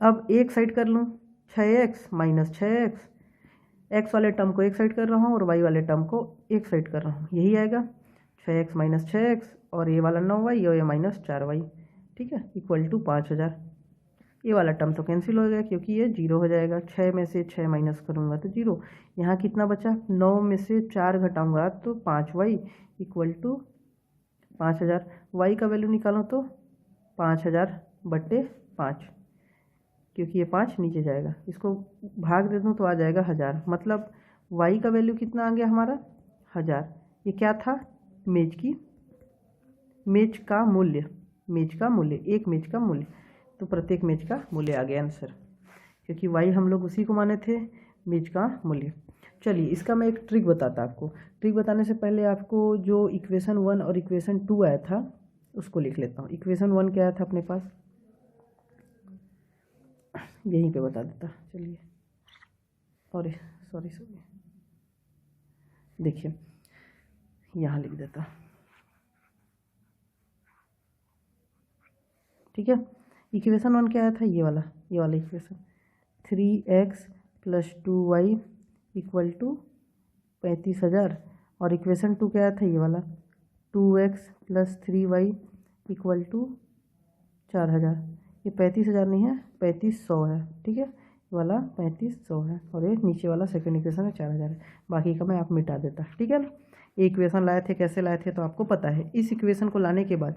अब एक साइड कर लूँ, 6x माइनस 6x, x वाले टर्म को एक साइड कर रहा हूँ और y वाले टर्म को एक साइड कर रहा हूँ, यही आएगा 6x माइनस 6x, और ये वाला 9y और ये माइनस 4y। ठीक है, इक्वल टू 5,000। ये वाला टर्म तो कैंसिल हो गया क्योंकि ये 0 हो जाएगा। 6 में से 6 माइनस करूँगा तो 0। यहाँ कितना बचा, 9 में से 4 घटाऊँगा तो 5y इक्वल टू 5,000। y का वैल्यू निकालो तो 5,000/5, क्योंकि ये 5 नीचे जाएगा, इसको भाग दे दूँ तो आ जाएगा 1,000। मतलब y का वैल्यू कितना आ गया हमारा 1,000। ये क्या था, मेज का मूल्य, एक मेज का मूल्य। तो प्रत्येक मेज का मूल्य आ गया आंसर, क्योंकि y हम लोग उसी को माने थे, मेज का मूल्य। चलिए इसका मैं एक ट्रिक बताता आपको। ट्रिक बताने से पहले आपको जो इक्वेशन 1 और इक्वेशन 2 आया था उसको लिख लेता हूँ। इक्वेशन 1 क्या आया था अपने पास, यहीं पे बता देता। चलिए सॉरी देखिए यहाँ लिख देता। ठीक है, इक्वेशन 1 क्या आया था, ये वाला equation, 3x plus 2y equal to 35,000। और इक्वेशन 2 क्या आया था, ये वाला, 2x plus 3y equal to 4,000। ये 35,000 नहीं है, 3500 है। ठीक है, ये वाला 3500 है, और ये नीचे वाला सेकंड इक्वेशन में 4,000 है। बाकी का मैं आप मिटा देता। ठीक है ना, ये इक्वेशन लाए थे, कैसे लाए थे तो आपको पता है। इस इक्वेशन को लाने के बाद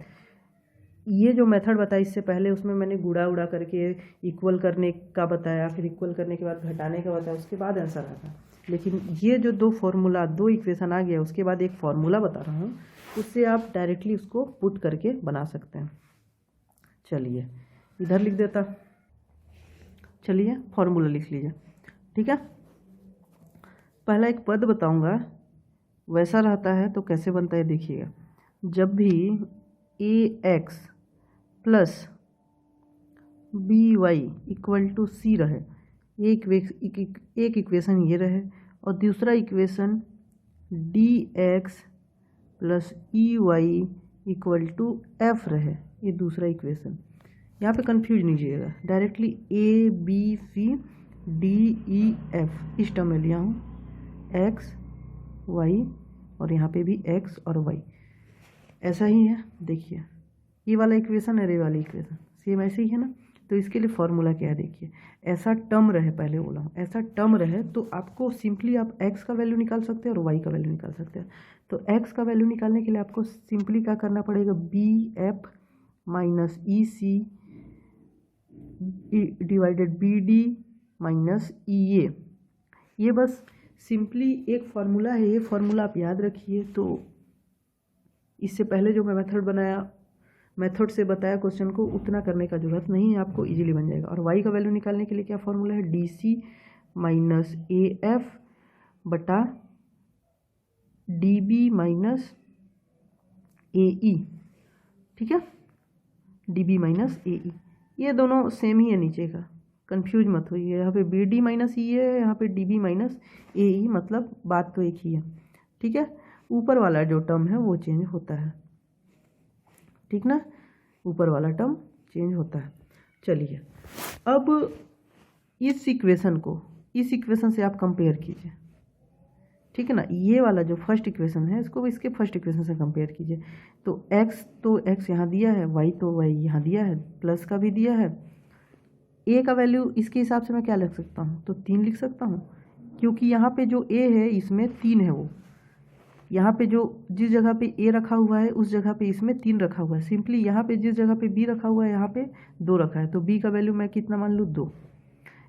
ये जो मेथड बताया इससे पहले, उसमें मैंने गुणा उड़ा करके इक्वल करने का बताया, फिर इक्वल करने के बाद घटाने का बताया, उसके बाद आंसर आता। लेकिन ये जो 2 इक्वेशन आ गया, उसके बाद एक फार्मूला बता रहा हूँ, उससे आप डायरेक्टली उसको पुट करके बना सकते हैं। चलिए इधर लिख देता, चलिए फार्मूला लिख लीजिए। ठीक है, पहला एक पद बताऊंगा, वैसा रहता है तो कैसे बनता है देखिएगा। जब भी ax plus by equal to c रहे, एक इक्वेशन ये रहे, और दूसरा equation dx plus ey equal to f रहे, ये दूसरा इक्वेशन। यहाँ पे कंफ्यूज नहीं कीजिएगा, directly a b c d e f इस टर्म में लिया हूँ, x y, और यहाँ पे भी x और y ऐसा ही है। देखिए ये वाला इक्वेशन और ये वाली इक्वेशन सेम ऐसे ही है ना। तो इसके लिए फॉर्मूला क्या है, देखिए ऐसा टर्म रहे, पहले बोला हूँ ऐसा टर्म रहे तो आपको सिंपली आप x का वैल्यू निकाल सकते हैं और y का वैल्यू निकाल सकते हैं। तो x का वैल्यू निकालने के लिए आपको सिंपली क्या करना पड़ेगा, bf minus ec divided bd minus ea। ये बस सिंपली एक फार्मूला है, ये फार्मूला आप याद रखिए। तो इससे पहले जो मैं मेथड से बताया क्वेश्चन को, उतना करने का जरूरत नहीं है, आपको इजीली बन जाएगा। और y का वैल्यू निकालने के लिए क्या फॉर्मूला है, dc माइनस af बटा db माइनस ae। ठीक है, db माइनस ae, ये दोनों सेम ही है नीचे का, कंफ्यूज मत होइए। यहाँ पे bd माइनस e है, यहाँ पे db माइनस ae, मतलब बात तो एक ही है। ठीक है, ऊपर वाला जो टर्म है वो चेंज होता है, ठीक ना, ऊपर वाला टर्म चेंज होता है। चलिए अब इस इक्वेशन से आप कंपेयर कीजिए। ठीक है ना। ये वाला जो फर्स्ट इक्वेशन है इसको इसके फर्स्ट इक्वेशन से कंपेयर कीजिए। तो x यहाँ दिया है, y तो y यहाँ दिया है, प्लस का भी दिया है। a का वैल्यू इसके हिसाब से मैं क्या लिख सकता हूँ, तो 3 लिख सकता हूँ, क्योंकि यहाँ पे जो a है इसमें 3 है। वो यहाँ पे जो जिस जगह पे a रखा हुआ है उस जगह पे इसमें 3 रखा हुआ है। सिंपली यहाँ पे जिस जगह पे b रखा हुआ है यहाँ पे 2 रखा है, तो b का वैल्यू मैं कितना मान लूँ, 2।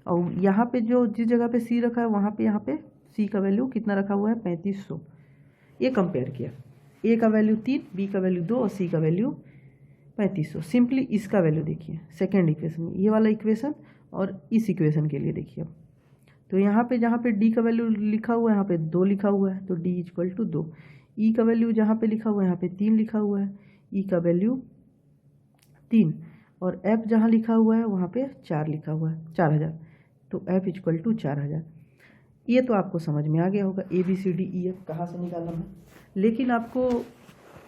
और यहाँ पे जो जिस जगह पे c रखा है वहाँ पे यहाँ पे c का वैल्यू कितना रखा हुआ है, 3500। ये कंपेयर किया, a का वैल्यू 3, b का वैल्यू 2 और c का वैल्यू 3500। सिंपली इसका वैल्यू देखिए सेकेंड इक्वेशन में, ये वाला इक्वेशन और इस इक्वेशन के लिए देखिए अब। तो यहाँ पे जहाँ पे d का वैल्यू लिखा हुआ है यहाँ पे 2 लिखा हुआ है, तो d इक्वल टू 2। e का वैल्यू जहाँ पे लिखा हुआ है यहाँ पे 3 लिखा हुआ है, e का वैल्यू 3। और f जहाँ लिखा हुआ है वहाँ पे 4 लिखा हुआ है, 4000, तो f इक्वल टू 4000। ये तो आपको समझ में आ गया होगा ABCDEF कहाँ से निकालना है। लेकिन आपको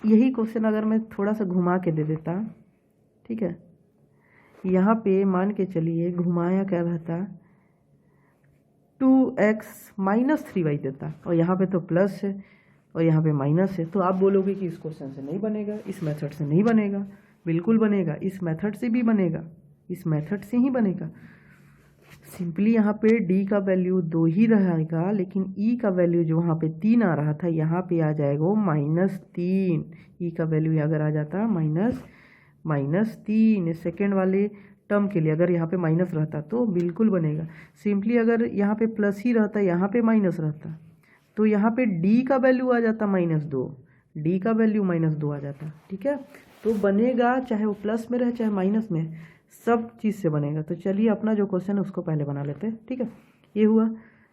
यही क्वेश्चन अगर मैं थोड़ा सा घुमा के दे देता, ठीक है, यहाँ पे मान के चलिए घुमाया क्या रहता, 2x माइनस 3y देता, और यहाँ पे तो प्लस है और यहाँ पे माइनस है, तो आप बोलोगे कि इस क्वेश्चन से नहीं बनेगा, इस मेथड से नहीं बनेगा। बिल्कुल बनेगा, इस मेथड से भी बनेगा, इस मेथड से ही बनेगा। सिंपली यहाँ पे d का वैल्यू 2 ही रहेगा, लेकिन e का वैल्यू जो वहाँ पे 3 आ रहा था यहाँ पे आ जाएगा वो -3। e का वैल्यू अगर आ जाता -3 सेकेंड वाले टर्म के लिए, अगर यहाँ पे माइनस रहता तो बिल्कुल बनेगा। सिंपली अगर यहाँ पे प्लस ही रहता, यहाँ पे माइनस रहता, तो यहाँ पे d का वैल्यू आ जाता -2, d का वैल्यू -2 आ जाता। ठीक है, तो बनेगा चाहे वो प्लस में रहे चाहे माइनस में, सब चीज़ से बनेगा। तो चलिए अपना जो क्वेश्चन है उसको पहले बना लेते हैं। ठीक है, ये हुआ,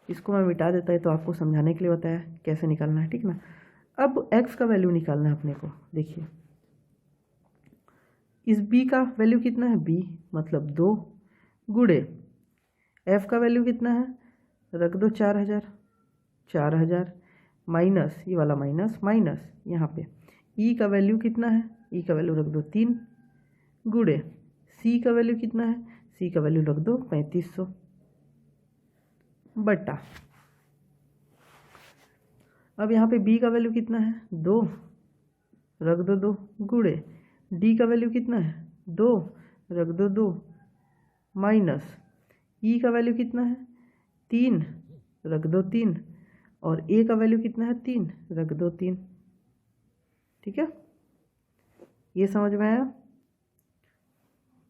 इसको मैं मिटा देता है, तो आपको समझाने के लिए बताया कैसे निकालना है। ठीक ना, अब x का वैल्यू निकालना है अपने को। देखिए इस b का वैल्यू कितना है, b मतलब 2 गुड़े f का वैल्यू कितना है, रख दो 4000 माइनस ये वाला माइनस यहाँ पे e का वैल्यू कितना है, e का वैल्यू रख दो 3 गुड़े c का वैल्यू कितना है, c का वैल्यू रख दो 3500 बटा, अब यहाँ पे b का वैल्यू कितना है, 2 रख दो 2 गुड़े d का वैल्यू कितना है, 2 रख दो 2 माइनस e का वैल्यू कितना है, 3 रख दो 3 और a का वैल्यू कितना है, 3 रख दो 3। ठीक है, ये समझ में आया।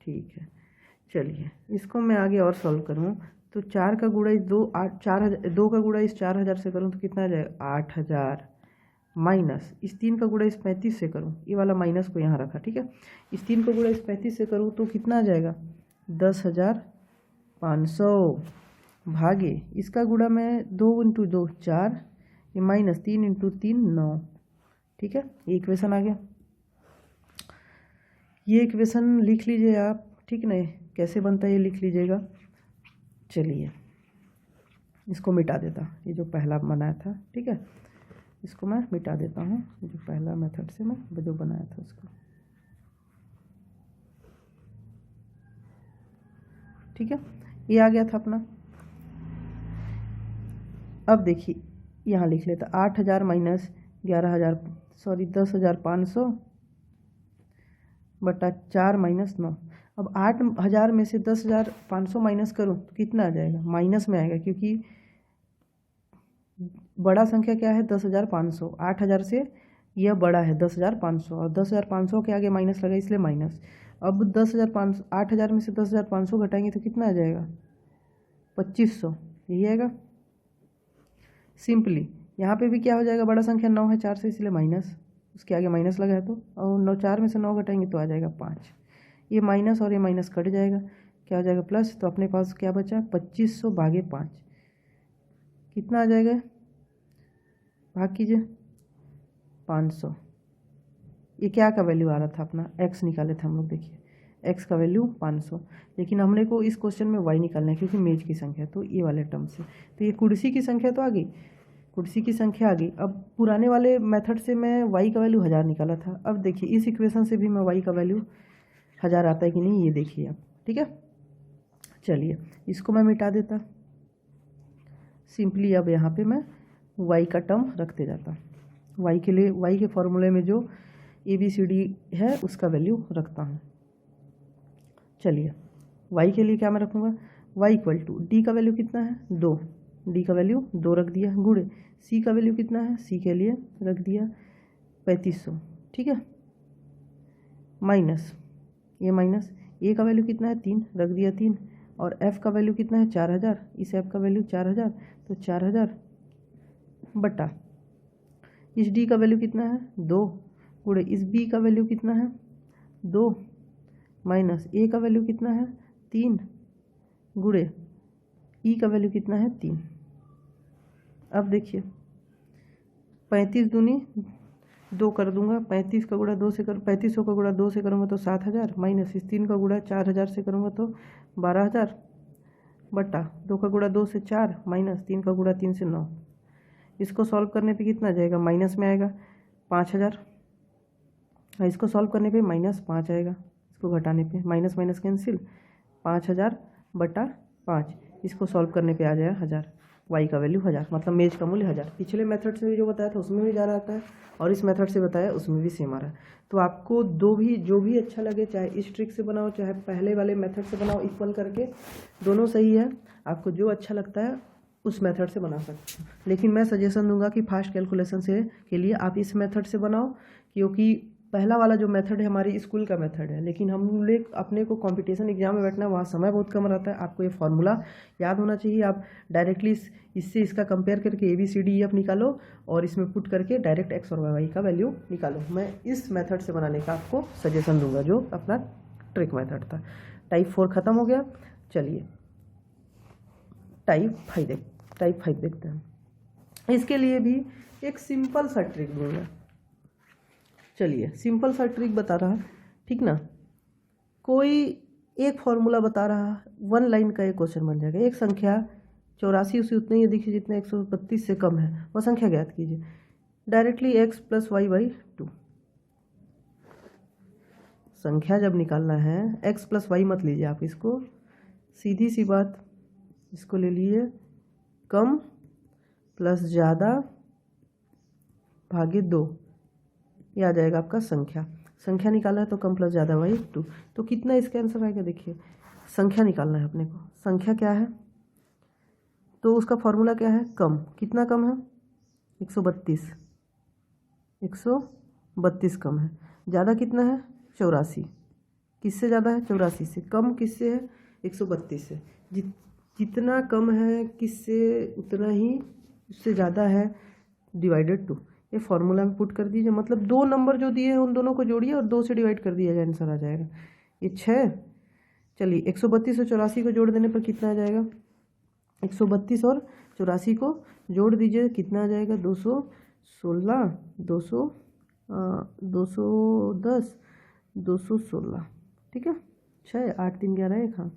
ठीक है, चलिए इसको मैं आगे और सॉल्व करूँ तो 4 का गुणा इस 2 का गुणा इस 4000 से करूँ तो कितना आ जाएगा, 8000 माइनस इस 3 का गुणा इस 35 से करूँ, ये वाला माइनस को यहाँ रखा। ठीक है, इस 3 का गुणा इस 35 से करूँ तो कितना आ जाएगा, 10,500 भागे इसका गुणा मैं 2 × 2 4, ये माइनस 3 × 3 9। ठीक है, ये इक्वेशन आ गया। ये इक्वेशन लिख लीजिए आप। ठीक नहीं, कैसे बनता है ये लिख लीजिएगा। चलिए इसको मिटा देता, ये जो पहला बनाया था। ठीक है, इसको मैं मिटा देता हूँ, जो पहला मेथड से मैं जो बनाया था उसको। ठीक है, ये आ गया था अपना। अब देखिए यहाँ लिख लेता 8000 माइनस 10,500 बटा 4 माइनस 9। अब 8000 में से 10,500 माइनस करूँ तो कितना आ जाएगा, माइनस में आएगा, क्योंकि बड़ा संख्या क्या है 10,500, 8000 से यह बड़ा है 10,500 और 10,500 के आगे माइनस लगा इसलिए माइनस। अब 10,500 8000 में से 10,500 घटाएंगे तो कितना आ जाएगा, 2500, यही आएगा। सिंपली यहाँ पे भी क्या हो जाएगा, बड़ा संख्या 9 है 4 से इसलिए माइनस, उसके आगे माइनस लगा है तो, और 9 4 में से 9 घटाएंगे तो आ जाएगा 5। ये माइनस और ये माइनस कट जाएगा, क्या हो जाएगा प्लस। तो अपने पास क्या बचा, 2500 भागे 5 कितना आ जाएगा, भाग कीजिए 500। ये क्या का वैल्यू आ रहा था अपना, x निकाले थे हम लोग। देखिए x का वैल्यू 500, लेकिन हमने को इस क्वेश्चन में y निकालना है क्योंकि मेज की संख्या, तो ये वाले टर्म से। तो ये कुर्सी की संख्या तो आ गई, कुर्सी की संख्या आ गई। अब पुराने वाले मेथड से मैं y का वैल्यू 1000 निकाला था। अब देखिए इस इक्वेशन से भी मैं y का वैल्यू 1000 आता है कि नहीं, ये देखिए आप। ठीक है, चलिए इसको मैं मिटा देता सिंपली। अब यहाँ पे मैं y का टर्म रखते जाता, y के लिए y के फॉर्मूले में जो ABCD है उसका वैल्यू रखता हूँ। चलिए y के लिए क्या मैं रखूँगा, y इक्वल टू d का वैल्यू कितना है 2, d का वैल्यू 2 रख दिया, गुणे c का वैल्यू कितना है, c के लिए रख दिया 3500, ठीक है, माइनस ये माइनस a का वैल्यू कितना है 3 रख दिया 3, और f का वैल्यू कितना है 4000, इस f का वैल्यू 4000 तो 4000 बटा इस d का वैल्यू कितना है 2, गुणे इस b का वैल्यू कितना है 2, माइनस a का वैल्यू कितना है 3, गुणे e का वैल्यू कितना है 3। अब देखिए 35 दूनी 2 कर दूंगा, 35 का गुणा 2 से कर 3500 का गुणा 2 से करूँगा तो 7000, माइनस इस 3 का गुणा 4000 से करूँगा तो 12000, बटा 2 का गुणा 2 से 4, माइनस 3 का गुणा 3 से 9। इसको सॉल्व करने पे कितना जाएगा, माइनस में आएगा 5000, इसको सॉल्व करने पे -5 आएगा, इसको घटाने पे माइनस माइनस कैंसिल, 5000 बटा 5, इसको सॉल्व करने पे आ जाएगा 1000, y का वैल्यू 1000, मतलब मेज का मूल्य 1000। पिछले मेथड से जो बताया था उसमें भी जा रहा था और इस मेथड से बताया उसमें भी सेम आ रहा है। तो आपको जो भी अच्छा लगे, चाहे इस ट्रिक से बनाओ चाहे पहले वाले मेथड से बनाओ, इक्वल करके दोनों सही है, आपको जो अच्छा लगता है उस मेथड से बना सकते हैं। लेकिन मैं सजेशन दूंगा कि फास्ट कैलकुलेशन से के लिए आप इस मेथड से बनाओ, क्योंकि पहला वाला जो मेथड है हमारी स्कूल का मेथड है, लेकिन हम लोग अपने को कंपटीशन एग्जाम में बैठना है, वहाँ समय बहुत कम रहता है। आपको ये फार्मूला याद होना चाहिए, आप डायरेक्टली इससे इसका कंपेयर करके ABCDEF निकालो और इसमें पुट करके डायरेक्ट x और y का वैल्यू निकालो। मैं इस मेथड से बनाने का आपको सजेशन दूंगा, जो अपना ट्रिक मेथड था। टाइप 4 ख़त्म हो गया। चलिए टाइप 5 देखते हैं। इसके लिए भी एक सिंपल सा ट्रिक दूंगा। चलिए सिंपल सा ट्रिक बता रहा, ठीक ना, कोई एक फॉर्मूला बता रहा, 1 लाइन का एक क्वेश्चन बन जाएगा। एक संख्या 84 उसे उतनी ही दिखी जितने 132 से कम है, वह संख्या ज्ञात कीजिए। डायरेक्टली x + y/2 संख्या जब निकालना है, x + y मत लीजिए आप, इसको सीधी सी बात इसको ले लिए कम प्लस ज़्यादा भागे 2, ये आ जाएगा आपका संख्या। संख्या निकालना है तो कम प्लस ज़्यादा /2, तो कितना इसका आंसर आएगा। देखिए संख्या निकालना है अपने को, संख्या क्या है तो उसका फॉर्मूला क्या है, कम, कितना कम है 132, 132 कम है। ज़्यादा कितना है 84, किससे ज़्यादा है 84 से, कम किससे है 132 से। जितना कम है किससे उतना ही उससे ज़्यादा है /2। ये फॉर्मूला में पुट कर दीजिए, मतलब 2 नंबर जो दिए हैं उन दोनों को जोड़िए और 2 से डिवाइड कर दिया जाए, आंसर आ जाएगा ये 6। चलिए 132 और 84 को जोड़ देने पर कितना आ जाएगा, 132 और 84 को जोड़ दीजिए, कितना आ जाएगा 216, 210, 216, ठीक है। 6 8 3 11 1, हाँ,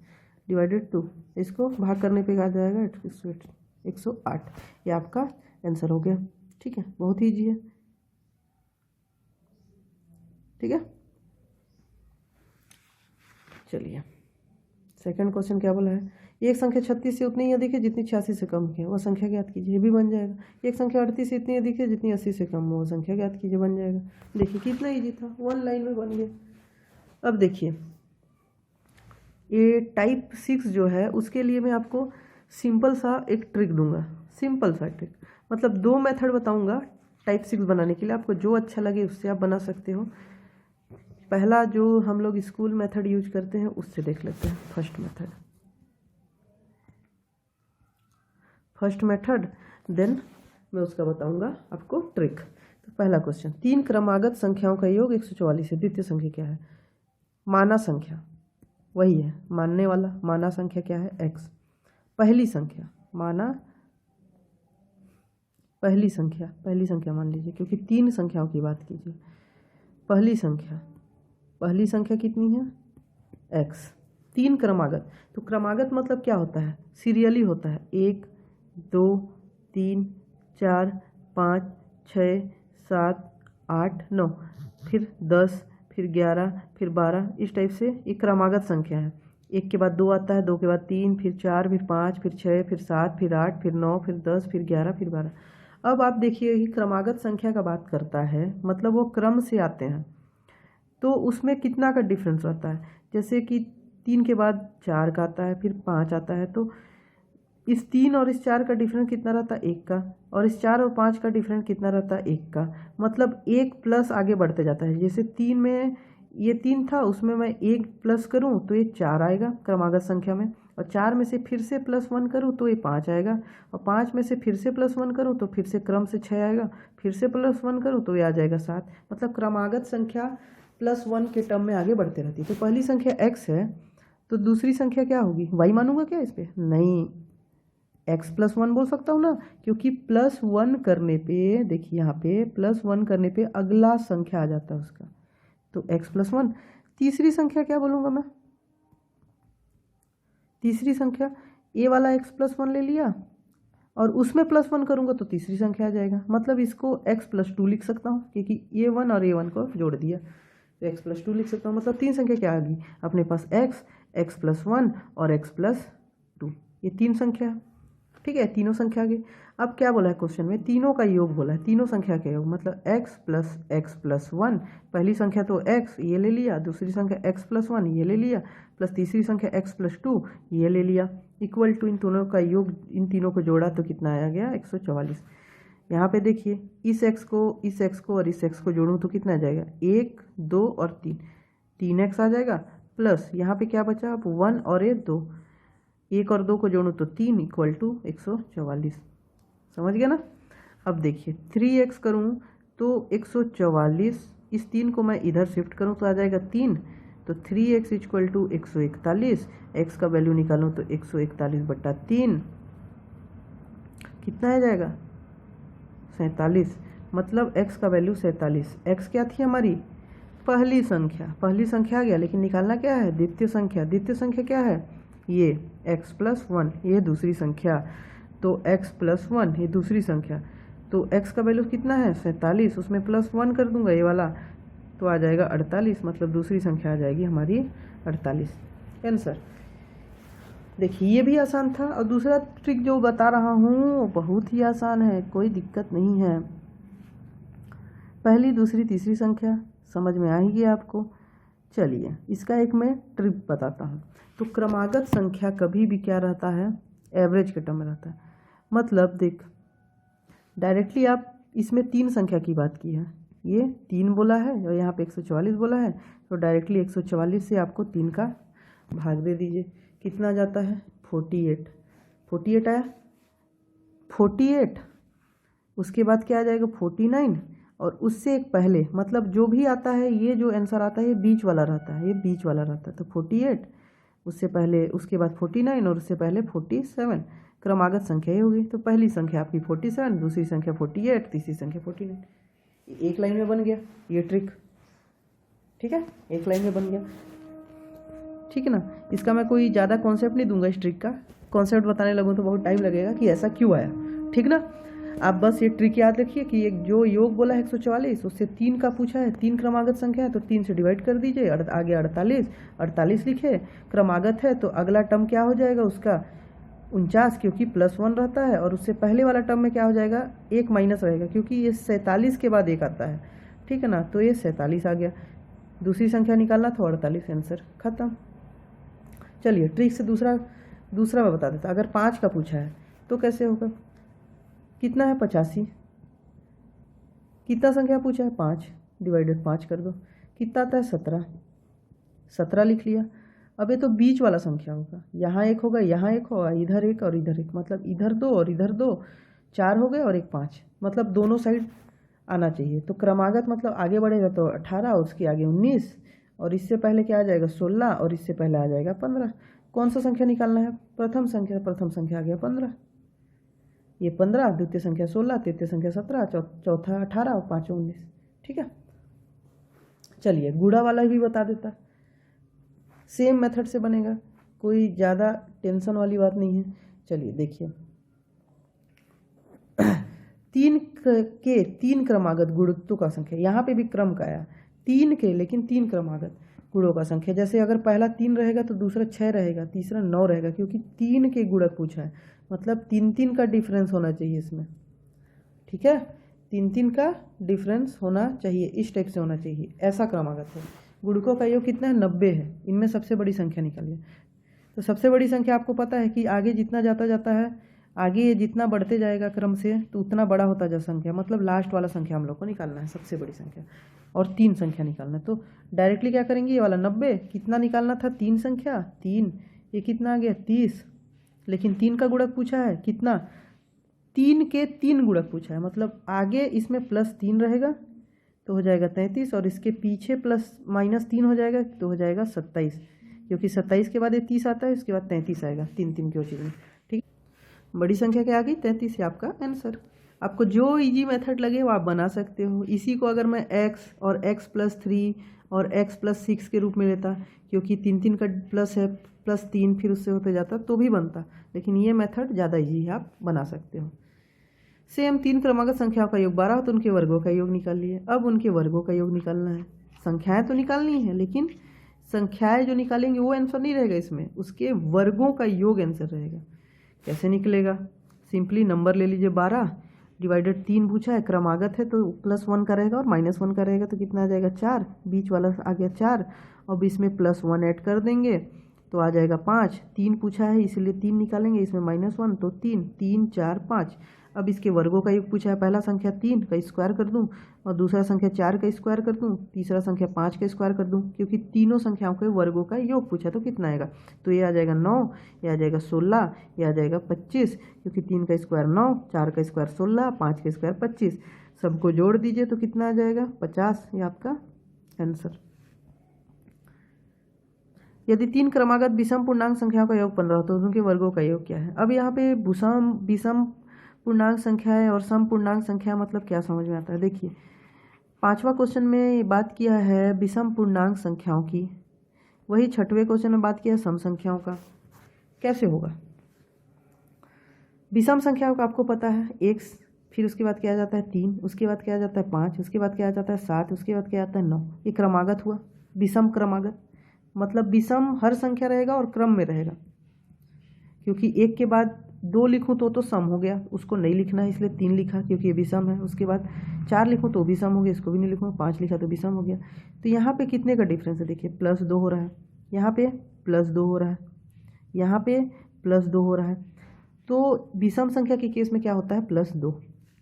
/2, इसको भाग करने पे आ जाएगा 108। ये आपका आंसर हो गया, ठीक है, बहुत ईजी है, ठीक है। चलिए सेकंड क्वेश्चन क्या बोला है, एक संख्या 36 से उतनी ही अधिक है जितनी 86 से कम है, वह संख्या ज्ञात कीजिए। ये भी बन जाएगा। एक संख्या 38 से इतनी अधिक है जितनी 80 से कम हो, वह संख्या ज्ञात कीजिए, बन जाएगा। देखिए कितना ईजी था, 1 लाइन में बन गया। अब देखिए ये टाइप 6 जो है उसके लिए मैं आपको सिंपल सा एक ट्रिक दूंगा, सिंपल सा ट्रिक, मतलब 2 मेथड बताऊंगा टाइप 6 बनाने के लिए, आपको जो अच्छा लगे उससे आप बना सकते हो। पहला जो हम लोग स्कूल मेथड यूज करते हैं उससे देख लेते हैं, फर्स्ट मेथड, देन मैं उसका बताऊंगा आपको ट्रिक। तो पहला क्वेश्चन, 3 क्रमागत संख्याओं का योग 144 है, द्वितीय संख्या क्या है। माना संख्या वही है, मानने वाला, माना संख्या क्या है x। पहली संख्या माना, पहली संख्या मान लीजिए, क्योंकि 3 संख्याओं की बात कीजिए। पहली संख्या कितनी है x। 3 क्रमागत, तो क्रमागत मतलब क्या होता है, सीरियली होता है, 1 2 3 4 5 6 7 8 9, फिर 10, फिर 11, फिर 12, इस टाइप से एक क्रमागत संख्या है। 1 के बाद 2 आता है, 2 के बाद 3, फिर 4, फिर 5, फिर 6, फिर 7, फिर 8, फिर 9, फिर 10, फिर 11, फिर 12। अब आप देखिए कि क्रमागत संख्या का बात करता है, मतलब वो क्रम से आते हैं, तो उसमें कितना का डिफरेंस रहता है। जैसे कि 3 के बाद 4 का आता है, फिर 5 आता है, तो इस 3 और इस 4 का डिफरेंस कितना रहता है, 1 का, और इस 4 और 5 का डिफरेंस कितना रहता है, 1 का। मतलब 1 प्लस आगे बढ़ते जाता है। जैसे 3 में ये 3 था, उसमें मैं 1 प्लस करूं तो ये 4 आएगा क्रमागत संख्या में, और 4 में से फिर से +1 करूं तो ये 5 आएगा, और 5 में से फिर से +1 करूं तो फिर से क्रम से 6 आएगा, फिर से +1 करूं तो ये आ जाएगा 7। मतलब क्रमागत संख्या +1 के टर्म में आगे बढ़ते रहती है। तो पहली संख्या x है, तो दूसरी संख्या क्या होगी, y मानूंगा क्या इस पर, नहीं, x+1 बोल सकता हूँ ना, क्योंकि +1 करने पे, देखिए यहाँ पे +1 करने पे अगला संख्या आ जाता है उसका, तो x+1। तीसरी संख्या क्या बोलूँगा मैं, तीसरी संख्या ए वाला x+1 ले लिया और उसमें +1 करूँगा तो तीसरी संख्या आ जाएगा। मतलब इसको x+2 लिख सकता हूँ, क्योंकि a1 और a1 को जोड़ दिया, तो x+2 लिख सकता हूँ। मतलब 3 संख्या क्या आ गई अपने पास, x+1 और x+2, ये 3 संख्या है। ठीक है, तीनों संख्या आ गई। अब क्या बोला है क्वेश्चन में, तीनों का योग बोला है, तीनों संख्या का योग, मतलब x+x+1, पहली संख्या तो x ये ले लिया, दूसरी संख्या x+1 ये ले लिया, प्लस तीसरी संख्या x+2 ये ले लिया, इक्वल टू इन दोनों का योग, इन तीनों को जोड़ा तो कितना आया गया, 144। यहाँ पे देखिए इस x को और इस x को जोड़ूँ तो कितना आ जाएगा, 1 2 और 3, 3x आ जाएगा, प्लस यहाँ पे क्या बचा, अब 1 और 2, 1 और 2 को जोड़ूँ तो 3 इक्वल टू 144। समझ गया ना। अब देखिए 3x करूँ तो 144, इस 3 को मैं इधर शिफ्ट करूँ तो आ जाएगा 3, तो 3x इक्वल टू 141, x का वैल्यू निकालूँ तो 141/3 कितना आ जाएगा, 47। मतलब x का वैल्यू 47। x क्या थी हमारी, पहली संख्या, पहली संख्या आ गया, लेकिन निकालना क्या है, द्वितीय संख्या। द्वितीय संख्या क्या है, ये x+1, ये दूसरी संख्या, तो x+1 ये दूसरी संख्या, तो x का वैल्यू कितना है, 47, उसमें +1 कर दूंगा ये वाला तो आ जाएगा 48। मतलब दूसरी संख्या आ जाएगी हमारी 48, आंसर। देखिए ये भी आसान था, और दूसरा ट्रिक जो बता रहा हूँ बहुत ही आसान है, कोई दिक्कत नहीं है। पहली दूसरी तीसरी संख्या समझ में आएगी आपको। चलिए इसका एक मैं ट्रिक बताता हूँ। तो क्रमागत संख्या कभी भी क्या रहता है, एवरेज के टर्म में रहता है। मतलब देख, डायरेक्टली आप इसमें 3 संख्या की बात की है, ये 3 बोला है और यहाँ पे 144 बोला है, तो डायरेक्टली 144 से आपको 3 का भाग दे दीजिए, कितना जाता है, 48। 48 आया, 48, उसके बाद क्या आ जाएगा, 49, और उससे एक पहले, मतलब जो भी आता है, ये जो आंसर आता है ये बीच वाला रहता है, ये बीच वाला रहता है। तो 48, उससे पहले, उसके बाद 49 और उससे पहले 47, क्रमागत संख्या ये होगी। तो पहली संख्या आपकी 47, दूसरी संख्या 48, तीसरी संख्या 49। एक लाइन में बन गया ये ट्रिक, ठीक है, एक लाइन में बन गया, ठीक है ना। इसका मैं कोई ज़्यादा कॉन्सेप्ट नहीं दूंगा, इस ट्रिक का कॉन्सेप्ट बताने लगूँ तो बहुत टाइम लगेगा कि ऐसा क्यों आया, ठीक ना। आप बस ये ट्रिक याद रखिए कि एक जो योग बोला है 144, उससे 3 का पूछा है, 3 क्रमागत संख्या है तो 3 से डिवाइड कर दीजिए, आगे 48 लिखे, क्रमागत है तो अगला टर्म क्या हो जाएगा उसका, 49, क्योंकि +1 रहता है, और उससे पहले वाला टर्म में क्या हो जाएगा, 1 माइनस रहेगा, क्योंकि ये 47 के बाद 1 आता है, ठीक है ना। तो ये 47 आ गया, दूसरी संख्या निकालना था 48, आंसर खत्म। चलिए ट्रिक से दूसरा मैं बता देता। अगर 5 का पूछा है तो कैसे होगा, कितना है 85, कितना संख्या पूछा है 5, डिवाइडेड 5 कर दो, कितना आता है 17 लिख लिया। अब ये तो बीच वाला संख्या होगा, यहाँ एक होगा, यहाँ एक होगा, इधर एक और इधर एक, मतलब इधर 2 और इधर 2, 4 हो गए और एक 5, मतलब दोनों साइड आना चाहिए। तो क्रमागत मतलब आगे बढ़ेगा तो 18, उसके आगे 19, और इससे पहले क्या आ जाएगा 16, और इससे पहले आ जाएगा 15। कौन सा संख्या निकालना है, प्रथम संख्या आ गया 15, ये 15, द्वितीय संख्या 16, तृतीय संख्या 17, चौथा 18 और पाँचवा 19, ठीक है। चलिए गुणा वाला भी बता देता, सेम मेथड से बनेगा, कोई ज़्यादा टेंशन वाली बात नहीं है। चलिए देखिए 3 क्रमागत गुणों का संख्या, यहाँ पे भी क्रम का आया 3 के, लेकिन 3 क्रमागत गुणों का संख्या, जैसे अगर पहला 3 रहेगा तो दूसरा 6 रहेगा, तीसरा 9 रहेगा, क्योंकि 3 के गुणक पूछा है, मतलब 3 का डिफरेंस होना चाहिए इसमें, ठीक है, 3 का डिफरेंस होना चाहिए, इस टाइप से होना चाहिए, ऐसा क्रमागत है। गुणकों का योग कितना है, 90 है। इनमें सबसे बड़ी संख्या निकालिए। तो सबसे बड़ी संख्या आपको पता है कि आगे जितना जाता है, आगे ये जितना बढ़ते जाएगा क्रम से तो उतना बड़ा होता जा संख्या, मतलब लास्ट वाला संख्या हम लोग को निकालना है, सबसे बड़ी संख्या, और 3 संख्या निकालना है। तो डायरेक्टली क्या करेंगे, ये वाला 90 कितना निकालना था, 3 संख्या, 3, ये कितना आ गया 30, लेकिन 3 का गुणक पूछा है कितना, 3 के 3 गुणक पूछा है, मतलब आगे इसमें +3 रहेगा तो हो जाएगा 33, और इसके पीछे -3 हो जाएगा तो हो जाएगा 27, क्योंकि 27 के बाद ये 30 आता है, इसके बाद 33 आएगा, 3 की वो चीज़ में। ठीक, बड़ी संख्या क्या आ गई, 33 है आपका आंसर। आपको जो इजी मेथड लगे वो आप बना सकते हो। इसी को अगर मैं x और x+3 और x+6 के रूप में लेता, क्योंकि 3 का प्लस है, +3 फिर उससे होते जाता तो भी बनता, लेकिन ये मेथड ज़्यादा इजी है, आप बना सकते हो। सेम 3 क्रमागत संख्याओं का योग 12 हो तो उनके वर्गों का योग निकालिए। अब उनके वर्गों का योग निकालना है, संख्याएं तो निकालनी है, लेकिन संख्याएं जो निकालेंगे वो आंसर नहीं रहेगा इसमें, उसके वर्गों का योग आंसर रहेगा। कैसे निकलेगा, सिंपली नंबर ले लीजिए, 12 डिवाइडेड 3 पूछा है, क्रमागत है तो +1 का रहेगा और -1 का रहेगा, तो कितना आ जाएगा 4, बीच वाला आ गया 4, अब इसमें +1 ऐड कर देंगे तो आ जाएगा 5, 3 पूछा है इसलिए 3 निकालेंगे, इसमें -1 तो 3, 3 4 5। अब इसके वर्गों का योग पूछा है, पहला संख्या 3 का स्क्वायर कर दूं और दूसरा संख्या 4 का स्क्वायर कर दूं, तीसरा संख्या 5 का स्क्वायर कर दूं, क्योंकि तीनों संख्याओं के वर्गों का योग पूछा तो कितना आएगा, तो ये आ जाएगा 9, ये आ जाएगा 16, ये आ जाएगा 25, क्योंकि 3 का स्क्वायर 9, 4 का स्क्वायर 16, 5 का स्क्वायर 25, सबको जोड़ दीजिए तो कितना आ जाएगा 50, ये आपका आंसर। यदि 3 क्रमागत विषम पूर्णांक संख्याओं का योग 15 हो तो उनके वर्गों का योग क्या है। अब यहाँ पे विषम पूर्णांक संख्या है और सम पूर्णांक संख्या मतलब क्या समझ में आता है। देखिए 5वां क्वेश्चन में बात किया है विषम पूर्णांक संख्याओं की, वही 6वें क्वेश्चन में बात किया है सम संख्याओं का। कैसे होगा, विषम संख्याओं का आपको पता है x, फिर उसके बाद क्या आ जाता है 3, उसके बाद क्या आ जाता है 5, उसके बाद क्या आ जाता है 7, उसके बाद क्या आता है 9, ये क्रमागत हुआ विषम क्रमागत। मतलब विषम हर संख्या रहेगा और क्रम में रहेगा, क्योंकि 1 के बाद 2 लिखूं तो सम हो गया, उसको नहीं लिखना है इसलिए 3 लिखा क्योंकि ये विषम है। उसके बाद 4 लिखूं तो भी सम हो गया, इसको भी नहीं लिखूंगा, 5 लिखा तो भी सम हो गया। तो यहाँ पे कितने का डिफरेंस है, देखिए +2 हो रहा है, यहाँ पे +2 हो रहा है, यहाँ पे +2 हो रहा है। तो विषम संख्या के केस में क्या होता है +2,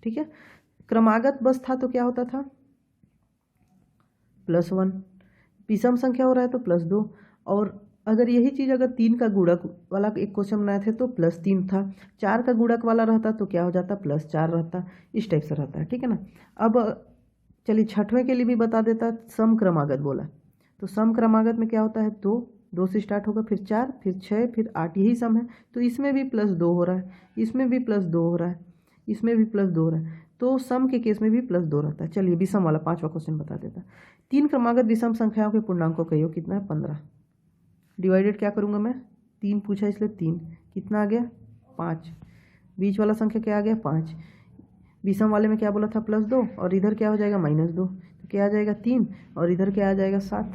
ठीक है। क्रमागत बस था तो क्या होता था +1, विषम संख्या हो रहा है तो +2। और अगर यही चीज़ अगर 3 का गुणक वाला एक क्वेश्चन बनाए थे तो +3 था, 4 का गुणक वाला रहता तो क्या हो जाता +4 रहता, इस टाइप से रहता है, ठीक है ना। अब चलिए 6वें के लिए भी बता देता, सम क्रमागत बोला तो सम क्रमागत में क्या होता है 2 से स्टार्ट होगा, फिर 4, फिर 6, फिर 8, यही सम है। तो इसमें भी +2 हो रहा है, इसमें भी +2 हो रहा है, इसमें भी +2 हो रहा है, तो सम के केस में भी +2 रहता है। चलिए विषम वाला 5वां क्वेश्चन बता देता। 3 क्रमागत विषम संख्याओं के पूर्णांकों का योग कितना है 15, डिवाइडेड क्या करूँगा मैं, 3 पूछा इसलिए 3, कितना आ गया 5, बीच वाला संख्या क्या आ गया 5, विषम वाले में क्या बोला था +2 और इधर क्या हो जाएगा -2, तो क्या आ जाएगा 3 और इधर क्या आ जाएगा 7।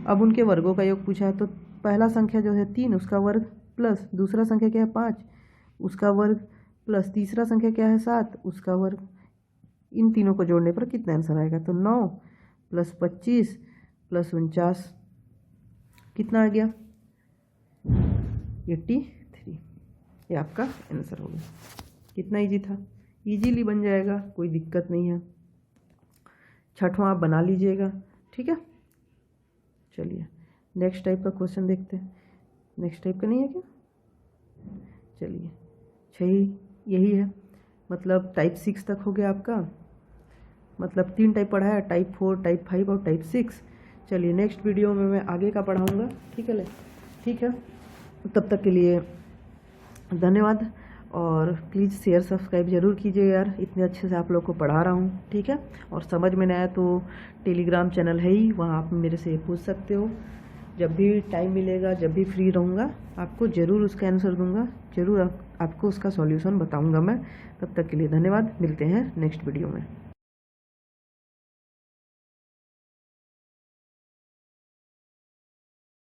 अब उनके वर्गों का योग पूछा है तो पहला संख्या जो है 3 उसका वर्ग प्लस दूसरा संख्या क्या है 5 उसका वर्ग प्लस तीसरा संख्या क्या है 7 उसका वर्ग, इन तीनों को जोड़ने पर कितना आंसर आएगा, तो 9 + 25 + 49 कितना आ गया 83, ये आपका आंसर हो गया। कितना इजी था, इजीली बन जाएगा, कोई दिक्कत नहीं है। 6वां आप बना लीजिएगा, ठीक है। चलिए नेक्स्ट टाइप का क्वेश्चन देखते हैं। नेक्स्ट टाइप का नहीं है क्या, चलिए 6 यही है, मतलब टाइप 6 तक हो गया आपका, मतलब 3 टाइप पढ़ा है, टाइप 4, टाइप 5 और टाइप 6। चलिए नेक्स्ट वीडियो में मैं आगे का पढ़ाऊँगा, ठीक है। ठीक है, तब तक के लिए धन्यवाद, और प्लीज़ शेयर सब्सक्राइब ज़रूर कीजिए यार, इतने अच्छे से आप लोग को पढ़ा रहा हूँ, ठीक है। और समझ में नहीं आया तो टेलीग्राम चैनल है ही, वहाँ आप मेरे से पूछ सकते हो, जब भी टाइम मिलेगा, जब भी फ्री रहूँगा आपको ज़रूर उसका आंसर दूंगा, ज़रूर आपको उसका सॉल्यूशन बताऊँगा मैं। तब तक के लिए धन्यवाद, मिलते हैं नेक्स्ट वीडियो में।